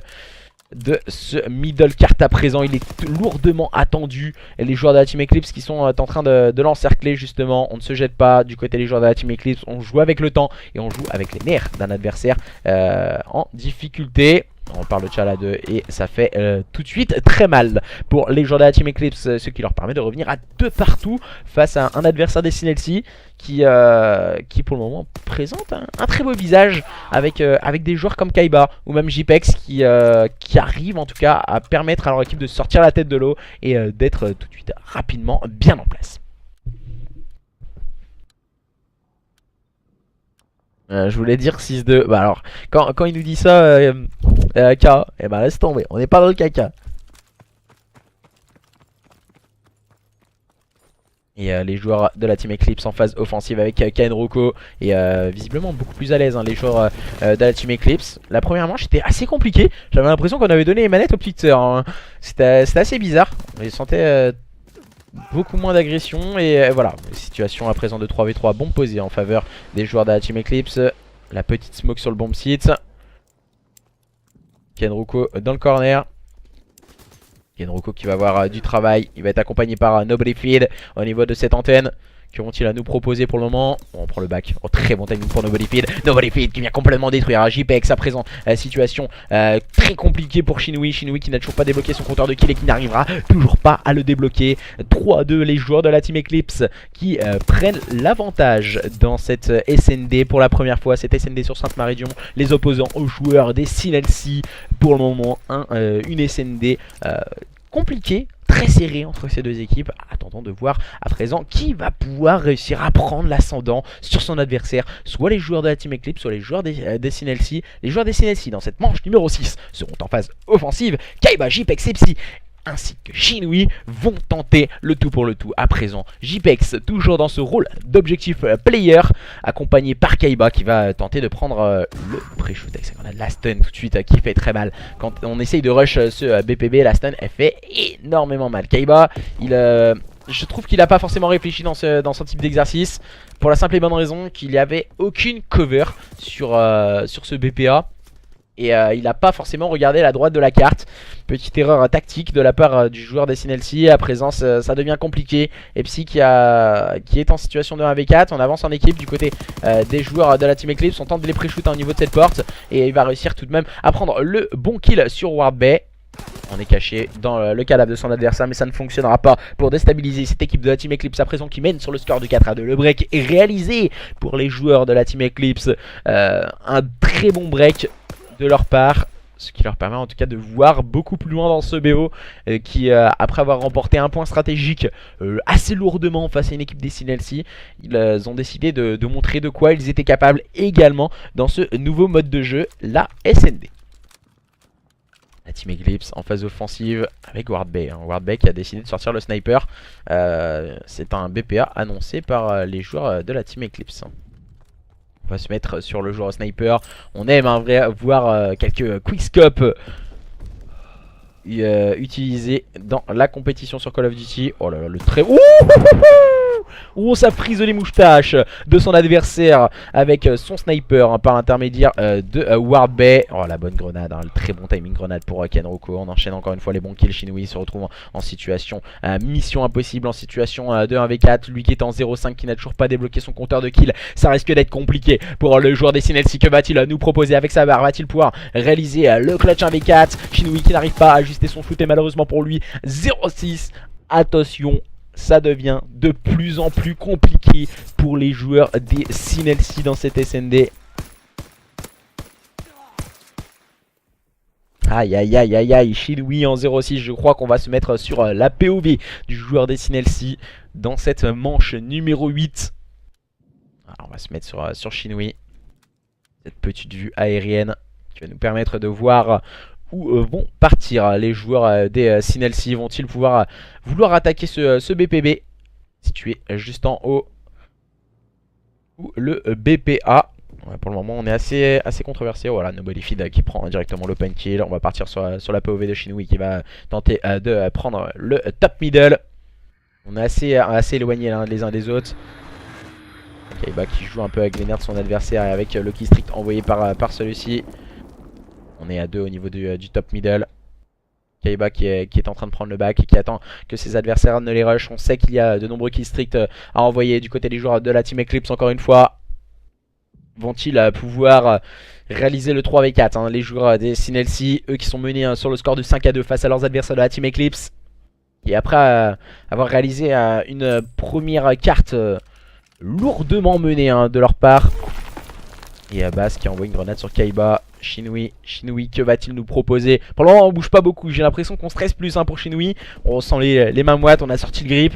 ce middle cart à présent. Il est lourdement attendu. Et les joueurs de la Team Eclipse qui sont en train de l'encercler justement. On ne se jette pas du côté des joueurs de la Team Eclipse. On joue avec le temps et on joue avec les nerfs d'un adversaire en difficulté. On parle de Chala 2 et ça fait tout de suite très mal pour les joueurs de la Team Eclipse, ce qui leur permet de revenir à 2 partout face à un adversaire des Sinelsi qui pour le moment présente un très beau visage avec des joueurs comme Kaiba ou même JPEX qui arrivent en tout cas à permettre à leur équipe de sortir la tête de l'eau et d'être tout de suite rapidement bien en place. Je voulais dire 6-2. Bah alors, quand il nous dit ça, K, eh ben laisse tomber. On n'est pas dans le caca. Et les joueurs de la Team Eclipse en phase offensive avec Kenroko. Et visiblement beaucoup plus à l'aise les joueurs de la Team Eclipse. La première manche était assez compliquée. J'avais l'impression qu'on avait donné les manettes aux petites sœurs. Hein. C'était assez bizarre. On les sentait beaucoup moins d'agression et voilà, situation à présent de 3v3 bon posé en faveur des joueurs de la Team Eclipse. La petite smoke sur le bomb site. Kenroko dans le corner. Kenroko qui va avoir du travail. Il va être accompagné par Nobody Feed au niveau de cette antenne. Que vont-ils à nous proposer pour le moment? On prend le back. Oh, très bon timing pour Nobody Feed. Nobody Feed qui vient complètement détruire JPEX à présent. Situation très compliquée pour Shinui. Shinui qui n'a toujours pas débloqué son compteur de kill et qui n'arrivera toujours pas à le débloquer. 3-2 les joueurs de la Team Eclipse qui prennent l'avantage dans cette SND pour la première fois. Cette SND sur Sainte-Marie-Dion. Les opposants aux joueurs des Sinelsi. Pour le moment, une SND compliquée. Très serré entre ces deux équipes. Attendons de voir à présent qui va pouvoir réussir à prendre l'ascendant sur son adversaire. Soit les joueurs de la Team Eclipse, soit les joueurs des Sinelsi. Les joueurs des Sinelsi dans cette manche numéro 6 seront en phase offensive. Kaiba, JPEX, Epsi ainsi que Shinui vont tenter le tout pour le tout. À présent, JPEX toujours dans ce rôle d'objectif player, accompagné par Kaiba qui va tenter de prendre le pré-shoot avec sa grenade. La stun tout de suite qui fait très mal. Quand on essaye de rush ce BPB, la stun elle fait énormément mal. Kaiba, je trouve qu'il n'a pas forcément réfléchi dans son type d'exercice, pour la simple et bonne raison qu'il n'y avait aucune cover sur ce BPA. Et il n'a pas forcément regardé la droite de la carte. Petite erreur tactique de la part du joueur des Sinelsi. À présent ça devient compliqué. Epsi qui est en situation de 1v4. On avance en équipe du côté des joueurs de la Team Eclipse. On tente de les pré-shoot au niveau de cette porte. Et il va réussir tout de même à prendre le bon kill sur Wardbay. On est caché dans le cadavre de son adversaire, mais ça ne fonctionnera pas pour déstabiliser cette équipe de la Team Eclipse à présent qui mène sur le score de 4-2. Le break est réalisé pour les joueurs de la Team Eclipse. Un très bon break de leur part, ce qui leur permet en tout cas de voir beaucoup plus loin dans ce BO qui après avoir remporté un point stratégique assez lourdement face à une équipe des Sinelsi, ils ont décidé de montrer de quoi ils étaient capables également dans ce nouveau mode de jeu, la SND. La Team Eclipse en phase offensive avec Wardbay. Wardbay qui a décidé de sortir le sniper. C'est un BPA annoncé par les joueurs de la Team Eclipse. On va se mettre sur le joueur sniper. On aime voir quelques quickscopes utilisés dans la compétition sur Call of Duty. Oh là là, le très... Ouh, ça frise les moustaches de son adversaire avec son sniper par l'intermédiaire de Wardbay. Oh la bonne grenade, le très bon timing grenade pour Kenroko. On enchaîne encore une fois les bons kills. Shinui se retrouve en situation mission impossible, en situation de 1v4. Lui qui est en 0-5, qui n'a toujours pas débloqué son compteur de kills. Ça risque d'être compliqué pour le joueur des Sinelsi. Que va-t-il nous proposer avec sa barre? Va-t-il pouvoir réaliser le clutch 1v4? Shinui qui n'arrive pas à ajuster son shoot et malheureusement pour lui 0-6. Attention, ça devient de plus en plus compliqué pour les joueurs des Sinelsi dans cette SND. Aïe aïe aïe aïe aïe, Shinoui en 0-6, je crois qu'on va se mettre sur la POV du joueur des Sinelsi dans cette manche numéro 8. Alors on va se mettre sur Shinoui, cette petite vue aérienne qui va nous permettre de voir où vont partir les joueurs des Sinelsi. Vont-ils pouvoir vouloir attaquer ce BPB situé juste en haut, ou le BPA. Ouais, pour le moment on est assez controversé. Voilà, Nobody Feed qui prend directement l'open kill. On va partir sur la POV de Shinoui qui va tenter de prendre le top middle. On est assez éloignés les uns des autres. Kaiba qui joue un peu avec les nerfs de son adversaire et avec le key strict envoyé par celui-ci. On est à 2 au niveau du top middle. Kaiba qui est en train de prendre le back et qui attend que ses adversaires ne les rush. On sait qu'il y a de nombreux key stricts à envoyer du côté des joueurs de la Team Eclipse encore une fois. Vont-ils pouvoir réaliser le 3v4 hein, les joueurs des Sinelsi, eux qui sont menés sur le score de 5-2 face à leurs adversaires de la Team Eclipse. Et après avoir réalisé une première carte lourdement menée de leur part. Et Bass qui envoie une grenade sur Kaiba. Shinoui, que va-t-il nous proposer? Pour le moment on bouge pas beaucoup, j'ai l'impression qu'on stresse plus pour Shinoui. On sent les mains moites, on a sorti le grip.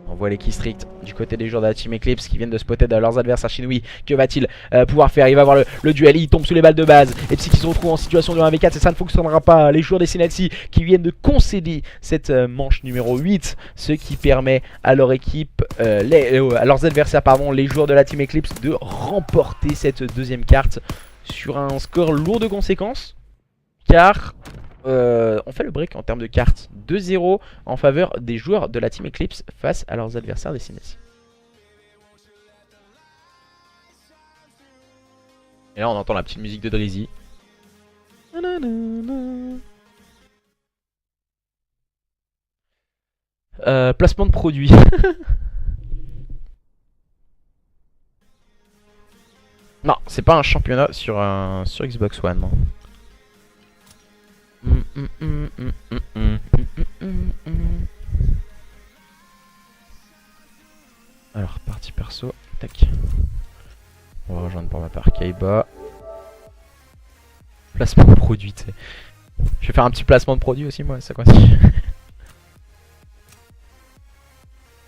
On voit les key stricts du côté des joueurs de la Team Eclipse qui viennent de spotter de leurs adversaires. Shinoui, que va-t-il pouvoir faire? Il va avoir le duel, il tombe sous les balles de base. Et Psy qui se retrouve en situation de 1v4 et ça ne fonctionnera pas. Les joueurs des Sinelsi qui viennent de concéder cette manche numéro 8. Ce qui permet à leur équipe, à leurs adversaires, pardon, les joueurs de la Team Eclipse de remporter cette deuxième carte sur un score lourd de conséquences. Car on fait le break en termes de cartes 2-0 en faveur des joueurs de la Team Eclipse face à leurs adversaires des Sinelsi. Et là on entend la petite musique de Drizzy. Placement de produit. Non, c'est pas un championnat sur Xbox One. Non. Alors, partie perso, tac. On va rejoindre pour ma part Kaiba. Placement de produit, tu sais. Je vais faire un petit placement de produit aussi, moi, ça continue.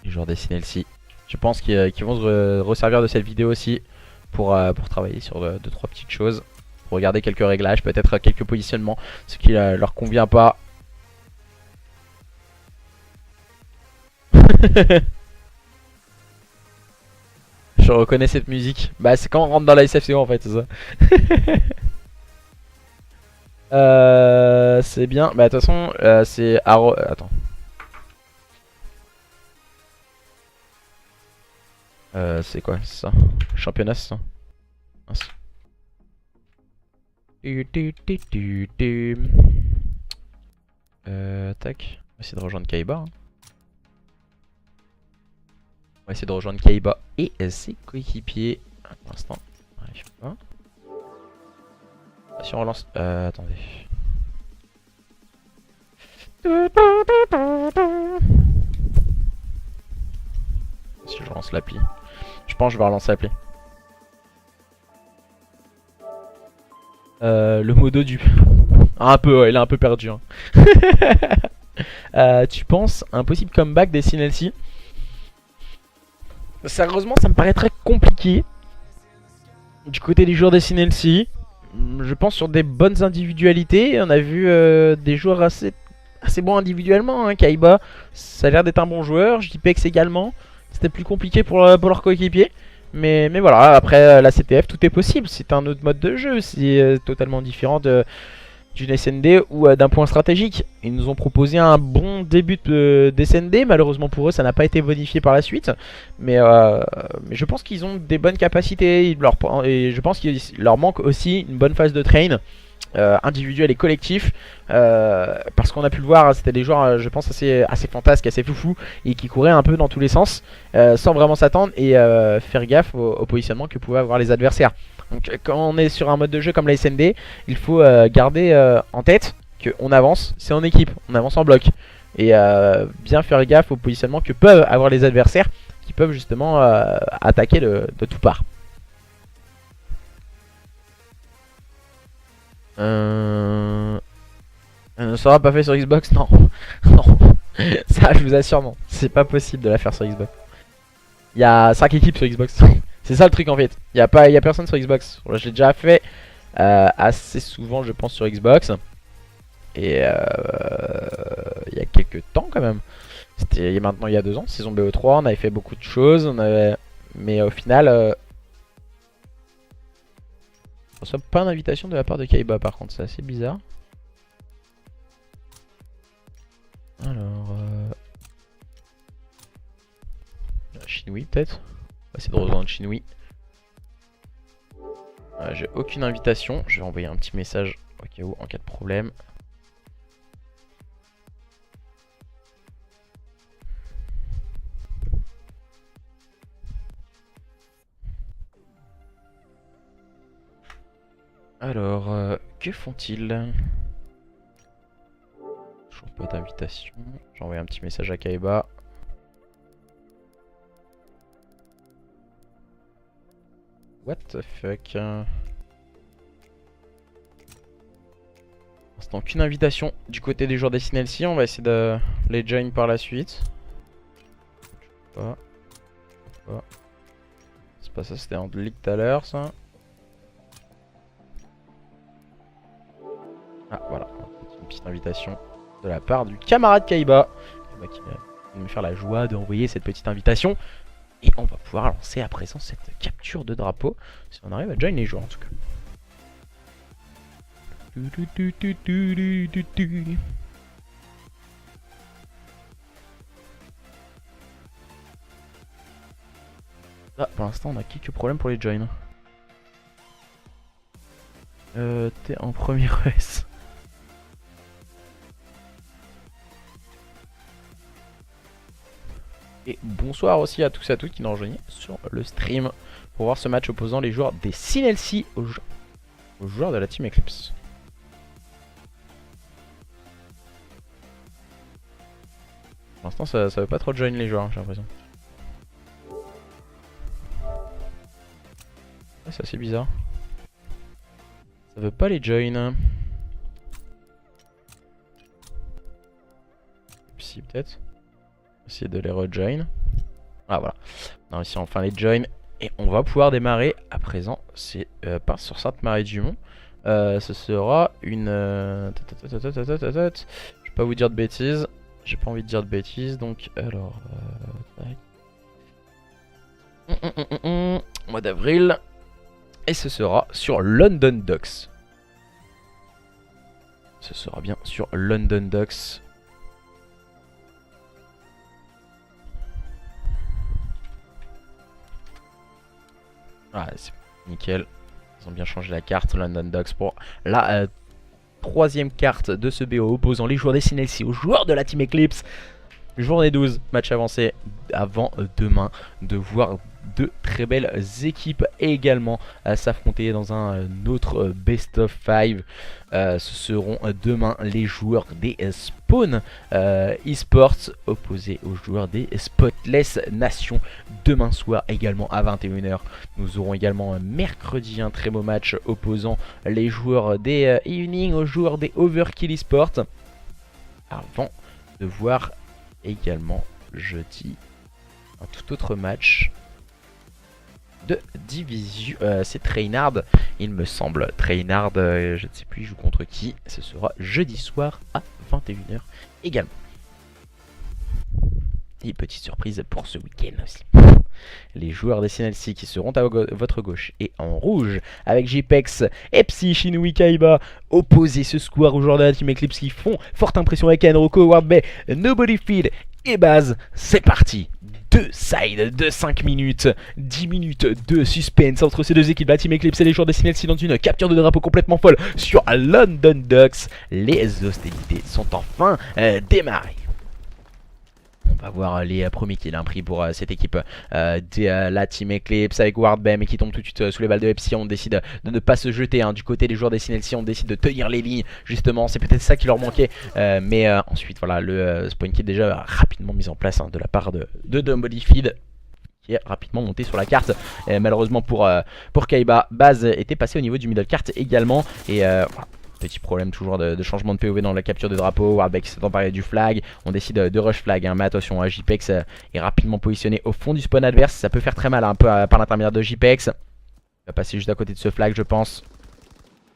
Les joueurs des Sinelsi. Je pense qu'ils vont se resservir de cette vidéo aussi pour travailler sur 2-3 petites choses. Pour regarder quelques réglages, peut-être quelques positionnements, ce qui leur convient pas. Je reconnais cette musique. Bah c'est quand on rentre dans la SFCO en fait, c'est ça. C'est bien. Bah de toute façon, c'est Arrow. Attends. C'est quoi ça? Championnat, c'est ça? Mince. Tac. On va essayer de rejoindre Kaiba. Hein. On va essayer de rejoindre Kaiba et ses coéquipiers. Pour l'instant, on n'arrive pas. Si on relance. Attendez. Si je relance l'appli. Je pense que je vais relancer l'appli. Le modo du... Un peu, ouais, il est un peu perdu. Hein. Tu penses un possible comeback des Sinelsi? Sérieusement, ça me paraît très compliqué. Du côté des joueurs des Sinelsi, je pense sur des bonnes individualités. On a vu des joueurs assez bons individuellement. Hein. Kaiba, ça a l'air d'être un bon joueur. JPEX également. C'était plus compliqué pour leur coéquipier. Mais voilà, après la CTF, tout est possible. C'est un autre mode de jeu. C'est totalement différent d'une SND ou d'un point stratégique. Ils nous ont proposé un bon début d'SND. Malheureusement pour eux, ça n'a pas été bonifié par la suite. Mais je pense qu'ils ont des bonnes capacités. Et je pense qu'il leur manque aussi une bonne phase de train. Individuel et collectif parce qu'on a pu le voir, c'était des joueurs je pense assez fantasques, assez foufou et qui couraient un peu dans tous les sens sans vraiment s'attendre et faire gaffe au positionnement que pouvaient avoir les adversaires. Donc quand on est sur un mode de jeu comme la SND, il faut garder en tête qu'on avance, c'est en équipe, on avance en bloc et bien faire gaffe au positionnement que peuvent avoir les adversaires qui peuvent justement attaquer de toutes parts. sera pas fait sur Xbox, non. Non. Ça, je vous assure, non. C'est pas possible de la faire sur Xbox. Il y a 5 équipes sur Xbox. C'est ça le truc en fait. Il y a personne sur Xbox. Je l'ai déjà fait assez souvent, je pense, sur Xbox. Et il y a quelques temps quand même. C'était maintenant il y a 2 ans, saison BO3. On avait fait beaucoup de choses. Mais au final, on reçoit pas d'invitation de la part de Kaiba par contre. C'est assez bizarre. Alors, Shinui peut-être. On va essayer de rejoindre Shinui. J'ai aucune invitation. Je vais envoyer un petit message au cas où en cas de problème. Alors, que font-ils? Toujours pas d'invitation. J'ai envoyé un petit message à Kaiba. What the fuck? Pour l'instant, aucune invitation du côté des joueurs des SNLC. On va essayer de les join par la suite. Pas. C'est pas ça, c'était en league tout à l'heure ça. Ah voilà, une petite invitation de la part du camarade Kaiba qui va me faire la joie d'envoyer cette petite invitation. Et on va pouvoir lancer à présent cette capture de drapeau. Si on arrive à join les joueurs en tout cas. Ah, pour l'instant on a quelques problèmes pour les joins. T'es en première S. Et bonsoir aussi à tous et à toutes qui nous rejoignent sur le stream pour voir ce match opposant les joueurs des SNLC aux joueurs de la Team Eclipse. Pour l'instant ça veut pas trop join les joueurs, j'ai l'impression. Ah, c'est assez bizarre. Ça veut pas les join. Si peut-être. Essayer de les rejoin. Ah voilà. On a réussi à enfin les join. Et on va pouvoir démarrer à présent. C'est pas sur Sainte-Marie-du-Mont. Ce sera une... Je vais pas vous dire de bêtises. J'ai pas envie de dire de bêtises. Donc alors... Mois d'avril. Et ce sera sur London Docks. Ce sera bien sur London Docks. Ah, c'est nickel. Ils ont bien changé la carte London Docks pour la troisième carte de ce BO opposant les joueurs des SNLC aux joueurs de la Team Eclipse. Journée 12, match avancé avant demain de voir deux très belles équipes également s'affronter dans un autre best of 5. Ce seront demain les joueurs des Spawn eSports opposés aux joueurs des Spotless Nation. Demain soir également à 21 h. Nous aurons également mercredi un très beau match opposant les joueurs des Evening aux joueurs des Overkill eSports. Avant de voir également jeudi un tout autre match de division. C'est Trainard, il me semble. Trainard, je ne sais plus, il joue contre qui. Ce sera jeudi soir à 21 h également. Et petite surprise pour ce week-end aussi. Les joueurs des SNLC qui seront à votre gauche et en rouge avec JPEX, Epsi, Shinui, Kaiba opposés ce soir aux joueurs de la Team Eclipse qui font forte impression avec Enroko, Wardbay, Nobody Feed et Baz. C'est parti. Deux sides de 5 minutes, 10 minutes de suspense entre ces deux équipes, la Team Eclipse et les joueurs des SNLC dans une capture de drapeau complètement folle sur London Docks. Les hostilités sont enfin démarrées. On va voir les premiers kills pris pour cette équipe de la Team Eclipse avec Wardbem qui tombe tout de suite sous les balles de Epsi. On décide de ne pas se jeter du côté des joueurs des SNLC. On décide de tenir les lignes justement. C'est peut-être ça qui leur manquait. Mais ensuite voilà le spawn kill déjà rapidement mis en place de la part de Nobody Feed qui est rapidement monté sur la carte. Malheureusement pour Kaiba, Baz était passé au niveau du middle cart également. Et voilà. Petit problème toujours de changement de POV dans la capture de drapeau. Wardbeg s'est emparé du flag. On décide de rush flag, hein. Mais attention, JPEX est rapidement positionné au fond du spawn adverse. Ça peut faire très mal, hein, un peu par l'intermédiaire de JPEX. Il va passer juste à côté de ce flag, je pense,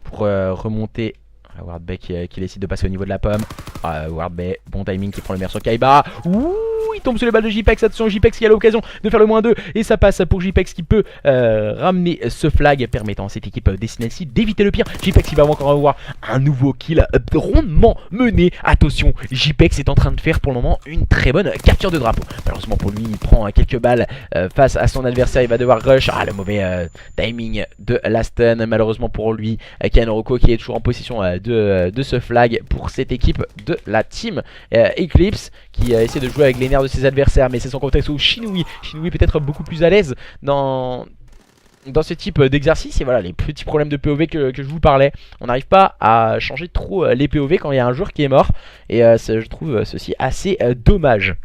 pour remonter. Wardbeg qui décide de passer au niveau de la pomme. Wardbeg, bon timing, qui prend le meilleur sur Kaiba. Ouh, il tombe sur les balles de JPEX. Attention, JPEX qui a l'occasion de faire le -2. Et ça passe pour JPEX qui peut ramener ce flag, permettant à cette équipe Destinelsi d'éviter le pire. JPEX qui va encore avoir un nouveau kill rondement mené. Attention, JPEX est en train de faire pour le moment une très bonne capture de drapeau. Malheureusement pour lui, il prend quelques balles face à son adversaire. Il va devoir rush. Le mauvais timing de la stun. Malheureusement pour lui, Kenroko qui est toujours en possession de ce flag pour cette équipe de la team Eclipse, qui essaie de jouer avec les nerfs de ses adversaires. Mais c'est son contexte où Shinui peut-être beaucoup plus à l'aise dans ce type d'exercice. Et voilà les petits problèmes de POV que je vous parlais. On n'arrive pas à changer trop les POV quand il y a un joueur qui est mort. Et je trouve ceci assez dommage.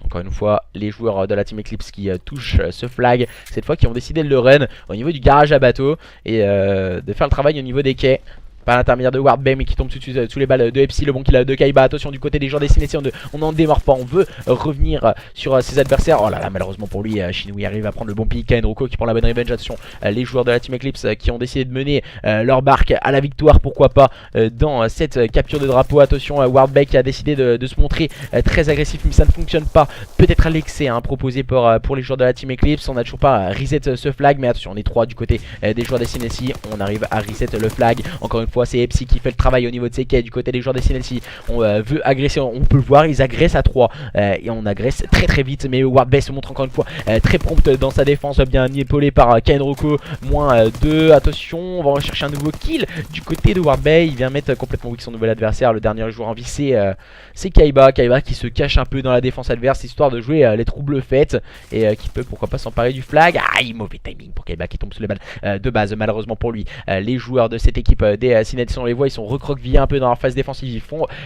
Encore une fois, les joueurs de la team Eclipse qui touchent ce flag, cette fois qui ont décidé de le run au niveau du garage à bateau. Et de faire le travail au niveau des quais. Par l'intermédiaire de Wardbeg, mais qui tombe sous les balles de Epsi, le bon kill de Kaiba. Attention du côté des joueurs destinés, on n'en démarre pas, on veut revenir sur ses adversaires. Oh là là, malheureusement pour lui, Shinui arrive à prendre le bon pick. Kenroko qui prend la bonne revenge. Attention, les joueurs de la team Eclipse qui ont décidé de mener leur barque à la victoire, pourquoi pas, dans cette capture de drapeau. Attention, Wardbeg qui a décidé de se montrer très agressif, mais ça ne fonctionne pas. Peut-être à l'excès proposé pour les joueurs de la team Eclipse. On n'a toujours pas reset ce flag, mais attention, on est 3 du côté des joueurs destinés ici. On arrive à reset le flag. Encore une fois, c'est Epsi qui fait le travail au niveau de ses quais. Du côté des joueurs des Sinelsi, on veut agresser, on peut le voir, ils agressent à 3 et on agresse très vite. Mais Wardbeg se montre encore une fois très prompt dans sa défense, bien épaulé par Kenroko. -2, attention, on va rechercher un nouveau kill du côté de Wardbeg. Il vient mettre complètement weak son nouvel adversaire. Le dernier joueur en vie c'est Kaiba qui se cache un peu dans la défense adverse, histoire de jouer les troubles faits, et qui peut pourquoi pas s'emparer du flag. Mauvais timing pour Kaiba qui tombe sous les balles de base. Malheureusement pour lui, les joueurs de cette équipe des Sinelsi, on les voit, ils sont recroquevillés un peu dans leur phase défensive.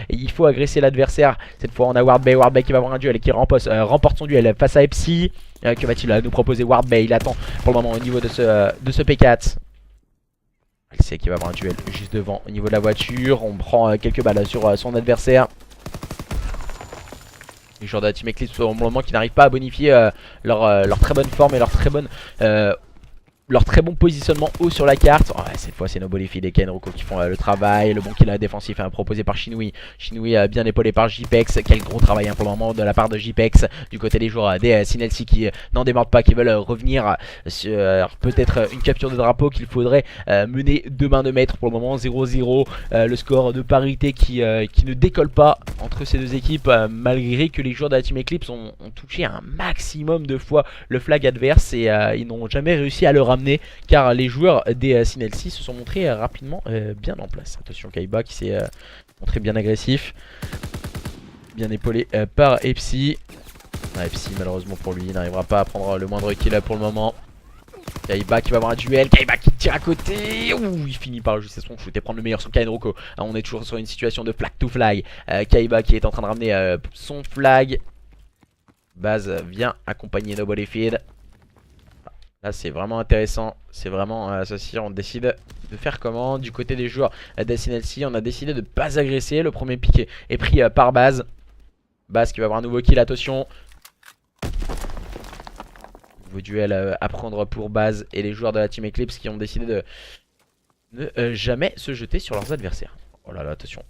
Il faut agresser l'adversaire. Cette fois on a Wardbeg qui va avoir un duel et qui remporte son duel face à Epsi. Que va-t-il nous proposer Wardbeg? Il attend pour le moment au niveau de ce P4. Il sait qu'il va avoir un duel juste devant au niveau de la voiture. On prend quelques balles sur son adversaire. Les joueurs de la team Eclipse au moment qui n'arrivent pas à bonifier leur très bonne forme et leur très bon positionnement haut sur la carte. Cette fois c'est Nobolefid et Kenroko qui font le travail. Le bon kill défensif proposé par Shinui. Shinui bien épaulé par JPEX. Quel gros travail pour le moment de la part de JPEX. Du côté des joueurs des Sinelsi qui n'en démordent pas, qui veulent revenir sur peut-être une capture de drapeau qu'il faudrait mener de main de maître. Pour le moment 0-0. Le score de parité qui ne décolle pas entre ces deux équipes, malgré que les joueurs de la team Eclipse ont touché un maximum de fois le flag adverse. Et ils n'ont jamais réussi à le ramener, car les joueurs des Sinelsi se sont montrés rapidement bien en place. Attention, Kaiba qui s'est montré bien agressif, bien épaulé par Epsi. Epsi malheureusement pour lui n'arrivera pas à prendre le moindre kill pour le moment. Kaiba qui va avoir un duel, Kaiba qui tire à côté. Il finit par ajuster son shoot et prendre le meilleur sur Kenroko. On est toujours sur une situation de flag to flag. Kaiba qui est en train de ramener son flag. Baz vient accompagner Nobolefid. Là c'est vraiment intéressant, c'est vraiment ceci, on décide de faire comment. Du côté des joueurs d'Sinelsi, on a décidé de ne pas agresser. Le premier pick est pris par Baz. Baz qui va avoir un nouveau kill, attention. Nouveau duel à prendre pour Baz et les joueurs de la team Eclipse qui ont décidé de ne jamais se jeter sur leurs adversaires. Oh là là, attention.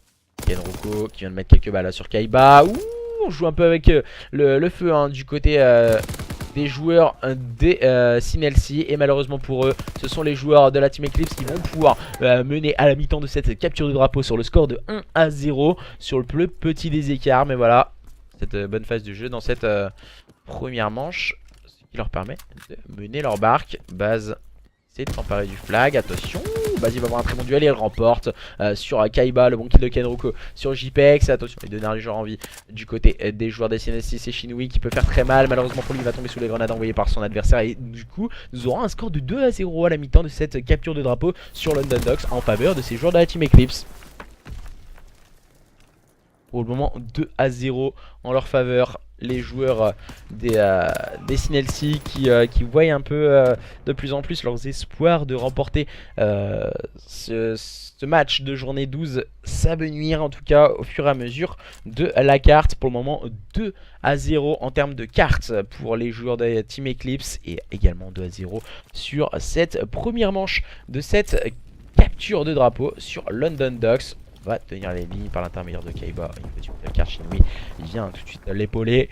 Kenroko qui vient de mettre quelques balles sur Kaiba. On joue un peu avec le feu du côté des joueurs des Sinelsi, et malheureusement pour eux, ce sont les joueurs de la team Eclipse qui vont pouvoir mener à la mi-temps de cette capture de drapeau sur le score de 1-0 sur le plus petit des écarts. Mais voilà, cette bonne phase du jeu dans cette première manche, ce qui leur permet de mener leur barque. Baz essaie de s'emparer du flag, attention. Baz il va avoir un très bon duel et il remporte sur Kaiba. Le bon kill de Kenroko sur JPEX. Attention, les deux derniers joueurs en vie du côté des joueurs des Sinelsi, c'est Shinui qui peut faire très mal. Malheureusement pour lui, il va tomber sous les grenades envoyées par son adversaire. Et du coup, nous aurons un score de 2-0 à la mi-temps de cette capture de drapeau sur London Docks en faveur de ces joueurs de la team Eclipse. Pour le moment 2-0 en leur faveur. Les joueurs des Sinelsi qui voient un peu de plus en plus leurs espoirs de remporter ce match de journée 12 s'amenuire en tout cas au fur et à mesure de la carte. Pour le moment 2-0 en termes de cartes pour les joueurs de Team Eclipse et également 2-0 sur cette première manche de cette capture de drapeau sur London Docks. On va tenir les lignes par l'intermédiaire de Kaiba. La carte Shinui, il vient tout de suite l'épauler.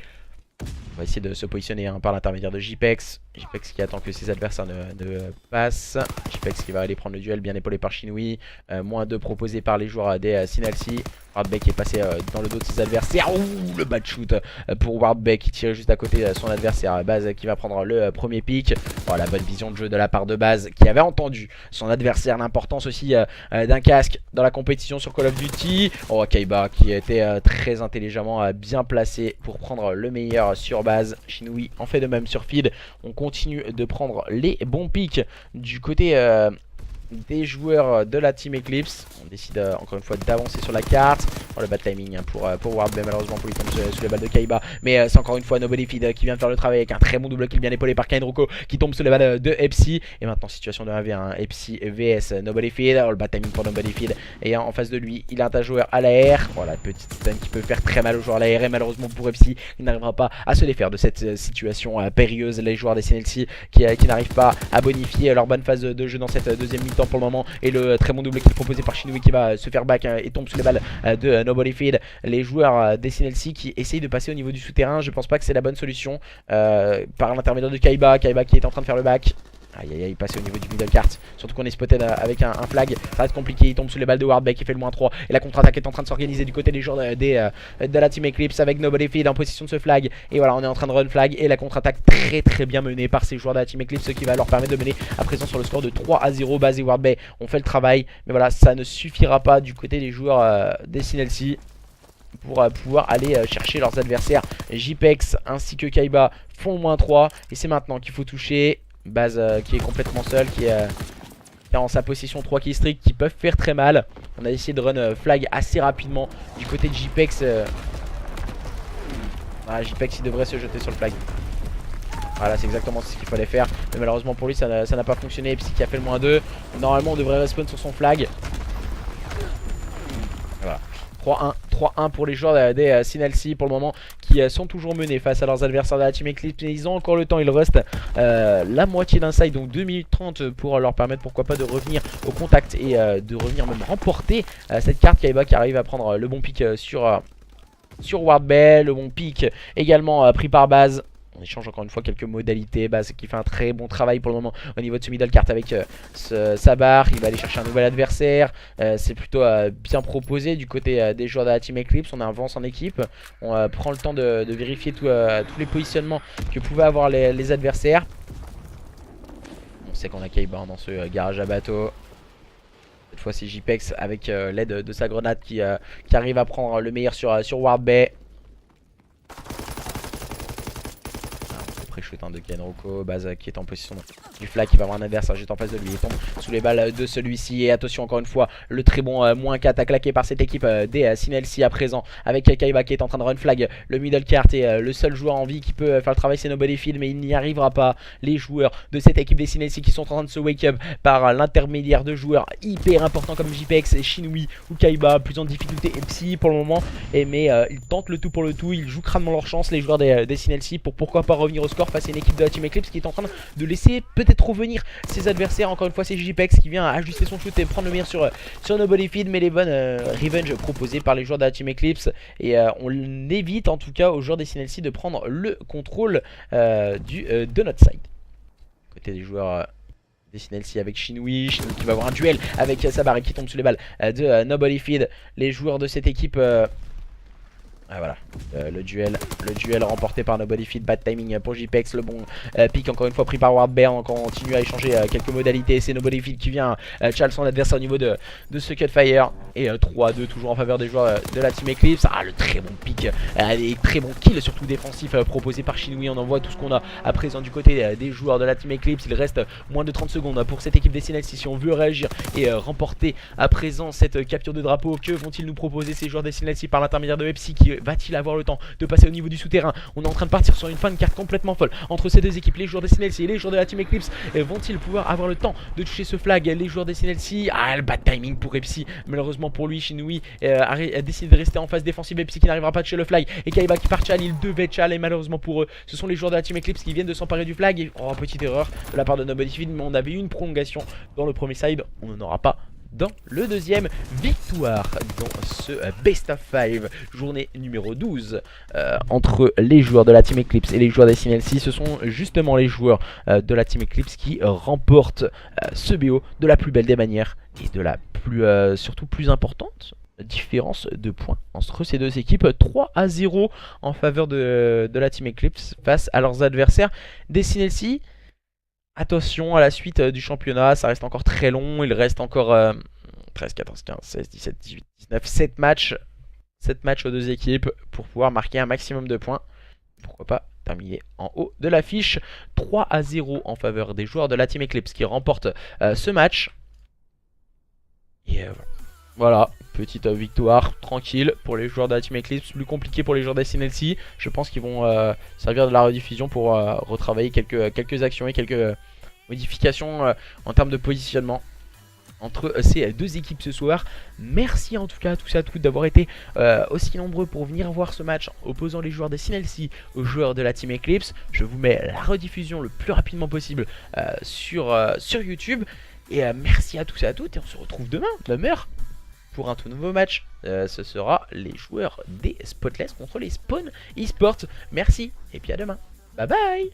On va essayer de se positionner par l'intermédiaire de JPEX. JPEX qui attend que ses adversaires ne passent. JPEX qui va aller prendre le duel, bien épaulé par Shinui. Moins 2 proposé par les joueurs des Sinelsi. Wardbeck est passé dans le dos de ses adversaires. Ouh, le bad shoot pour Wardbeck qui tire juste à côté son adversaire. Baz qui va prendre le premier pick. Oh, la bonne vision de jeu de la part de Baz qui avait entendu son adversaire. L'importance aussi d'un casque dans la compétition sur Call of Duty. Oh, Kaiba qui était très intelligemment bien placé pour prendre le meilleur sur Baz. Shinui en fait de même sur Feed. On continue de prendre les bons picks du côté des joueurs de la Team Eclipse. On décide encore une fois d'avancer sur la carte. Oh, le bad timing pour Wardbeck, malheureusement pour lui tombe sous les balles de Kaiba. Mais c'est encore une fois Nobody Feed qui vient de faire le travail avec un très bon double kill bien épaulé par Kainroko qui tombe sous les balles de Epsi. Et maintenant situation de 1v1, Epsi vs Nobody Feed. Oh, le bad timing pour Nobody Feed. Et en face de lui il a un joueur à l'air. Voilà, petite stun qui peut faire très mal aux joueurs à l'air. Et malheureusement pour Epsi il n'arrivera pas à se défaire de cette situation périlleuse. Les joueurs des Sinelsi qui n'arrivent pas à bonifier leur bonne phase de jeu dans cette deuxième mi-temps pour le moment. Et le très bon double kill proposé par Shinui qui va se faire back et tombe sous les balles de Nobody Feed. Les joueurs des Sinelsi qui essayent de passer au niveau du souterrain. Je pense pas que c'est la bonne solution par l'intermédiaire de Kaiba. Kaiba qui est en train de faire le back. Aïe aïe aïe, passer au niveau du middle cart. Surtout qu'on est spotted avec un flag. Ça reste compliqué, il tombe sous les balles de Wardbeck qui fait le -3. Et la contre-attaque est en train de s'organiser du côté des joueurs de la Team Eclipse avec Nobody Feed en position de ce flag. Et voilà, on est en train de run flag. Et la contre-attaque très bien menée par ces joueurs de la Team Eclipse, ce qui va leur permettre de mener à présent sur le score de 3-0. Baz et Wardbeck on fait le travail. Mais voilà, ça ne suffira pas du côté des joueurs des Sinelsi pour pouvoir aller chercher leurs adversaires. JPEX ainsi que Kaiba font le -3. Et c'est maintenant qu'il faut toucher. Baz qui est complètement seul, qui est en sa possession 3 killstreaks qui peuvent faire très mal. On a essayé de run flag assez rapidement du côté de JPEX. Voilà, JPEX il devrait se jeter sur le flag. Voilà, c'est exactement ce qu'il fallait faire. Mais malheureusement pour lui ça n'a pas fonctionné. Psy qui a fait le -2. Normalement on devrait respawn sur son flag. Voilà. 3-1 pour les joueurs des Sinelsi pour le moment qui sont toujours menés face à leurs adversaires de la Team Eclipse. Ils ont encore le temps, il reste la moitié d'un side, donc 2 minutes 30 pour leur permettre pourquoi pas de revenir au contact et de revenir même remporter cette carte. Kaiba qui arrive à prendre le bon pick sur Wardbeck, le bon pick également pris par Baz. On échange encore une fois quelques modalités. Baz qui fait un très bon travail pour le moment au niveau de ce middle cart avec sa barre. Il va aller chercher un nouvel adversaire. C'est plutôt bien proposé du côté des joueurs de la Team Eclipse. On avance en équipe. On prend le temps de vérifier tous les positionnements que pouvaient avoir les adversaires. On sait qu'on a Kaiba dans ce garage à bateau. Cette fois c'est JPEX avec l'aide de sa grenade qui arrive à prendre le meilleur sur Wardbeck. Pré-shoot de Kainroko, Baz qui est en position du flag, qui va avoir un adversaire juste en face de lui. Il tombe sous les balles de celui-ci. Et attention encore une fois, le très bon -4 à claquer par cette équipe des Sinelsi à présent. Avec Kaiba qui est en train de run flag le middle cart. Et le seul joueur en vie qui peut faire le travail c'est Nobody Feed. Mais il n'y arrivera pas. Les joueurs de cette équipe des Sinelsi qui sont en train de se wake up par l'intermédiaire de joueurs hyper importants comme JPEX, Shinui ou Kaiba. Plus en difficulté et Psy pour le moment. Mais ils tentent le tout pour le tout. Ils jouent crânement leur chance les joueurs des Sinelsi pour pourquoi pas revenir au score face à une équipe de la Team Eclipse qui est en train de laisser peut-être revenir ses adversaires. Encore une fois c'est JPEX qui vient ajuster son shoot et prendre le meilleur sur Nobody Feed. Mais les bonnes revenge proposées par les joueurs de la Team Eclipse. Et on évite en tout cas aux joueurs des Sinelsi de prendre le contrôle de notre side. Côté des joueurs des Sinelsi avec Shinui qui va avoir un duel avec sa barre et qui tombe sous les balles de Nobody Feed. Les joueurs de cette équipe Ah, voilà, le duel remporté par Nobody Fit, bad timing pour JPEX, le bon pick encore une fois pris par Wardbear. On continue à échanger quelques modalités, c'est Nobody Fit qui vient challenge son adversaire au niveau de ce Cutfire. Et 3-2 toujours en faveur des joueurs de la Team Eclipse. Ah, le très bon pick, des très bons kills surtout défensifs proposés par Shinui. On en voit tout ce qu'on a à présent du côté des joueurs de la Team Eclipse. Il reste moins de 30 secondes pour cette équipe des Senelsi si on veut réagir et remporter à présent cette capture de drapeau. Que vont-ils nous proposer ces joueurs des Senelsi par l'intermédiaire de Epsi? Qui va-t-il avoir le temps de passer au niveau du souterrain? On est en train de partir sur une fin de carte complètement folle entre ces deux équipes. Les joueurs des Senelsi et les joueurs de la Team Eclipse vont-ils pouvoir avoir le temps de toucher ce flag? Les joueurs des Senelsi, ah, le bad timing pour Epsi. Malheureusement pour lui, Shinui a décidé de rester en phase défensive. Epsi qui n'arrivera pas à toucher le flag et Kaiba qui part chal. Il devait chal et malheureusement pour eux, ce sont les joueurs de la Team Eclipse qui viennent de s'emparer du flag. Et oh, petite erreur de la part de Nobody Fit, mais on avait eu une prolongation dans le premier side. On n'en aura pas dans le deuxième. Victoire dans ce Best of 5 journée numéro 12 entre les joueurs de la Team Eclipse et les joueurs des Senelsi. Ce sont justement les joueurs de la Team Eclipse qui remportent ce BO de la plus belle des manières et de la plus surtout plus importante différence de points entre ces deux équipes. 3-0 en faveur de la Team Eclipse face à leurs adversaires des Senelsi. Attention à la suite du championnat, ça reste encore très long. Il reste encore 13, 14, 15, 16, 17, 18, 19, 7 matchs. 7 matchs aux deux équipes pour pouvoir marquer un maximum de points. Pourquoi pas terminer en haut de l'affiche. 3-0 en faveur des joueurs de la Team Eclipse qui remportent ce match. Et voilà, petite victoire tranquille pour les joueurs de la Team Eclipse. Plus compliqué pour les joueurs des Senelsi. Je pense qu'ils vont servir de la rediffusion pour retravailler quelques actions et quelques modifications en termes de positionnement entre ces deux équipes ce soir. Merci en tout cas à tous et à toutes d'avoir été aussi nombreux pour venir voir ce match opposant les joueurs des Senelsi aux joueurs de la Team Eclipse. Je vous mets la rediffusion le plus rapidement possible sur YouTube. Et merci à tous et à toutes et on se retrouve demain, même heure, pour un tout nouveau match. Ce sera les joueurs des Spotless contre les Spawn eSports. Merci et puis à demain. Bye bye.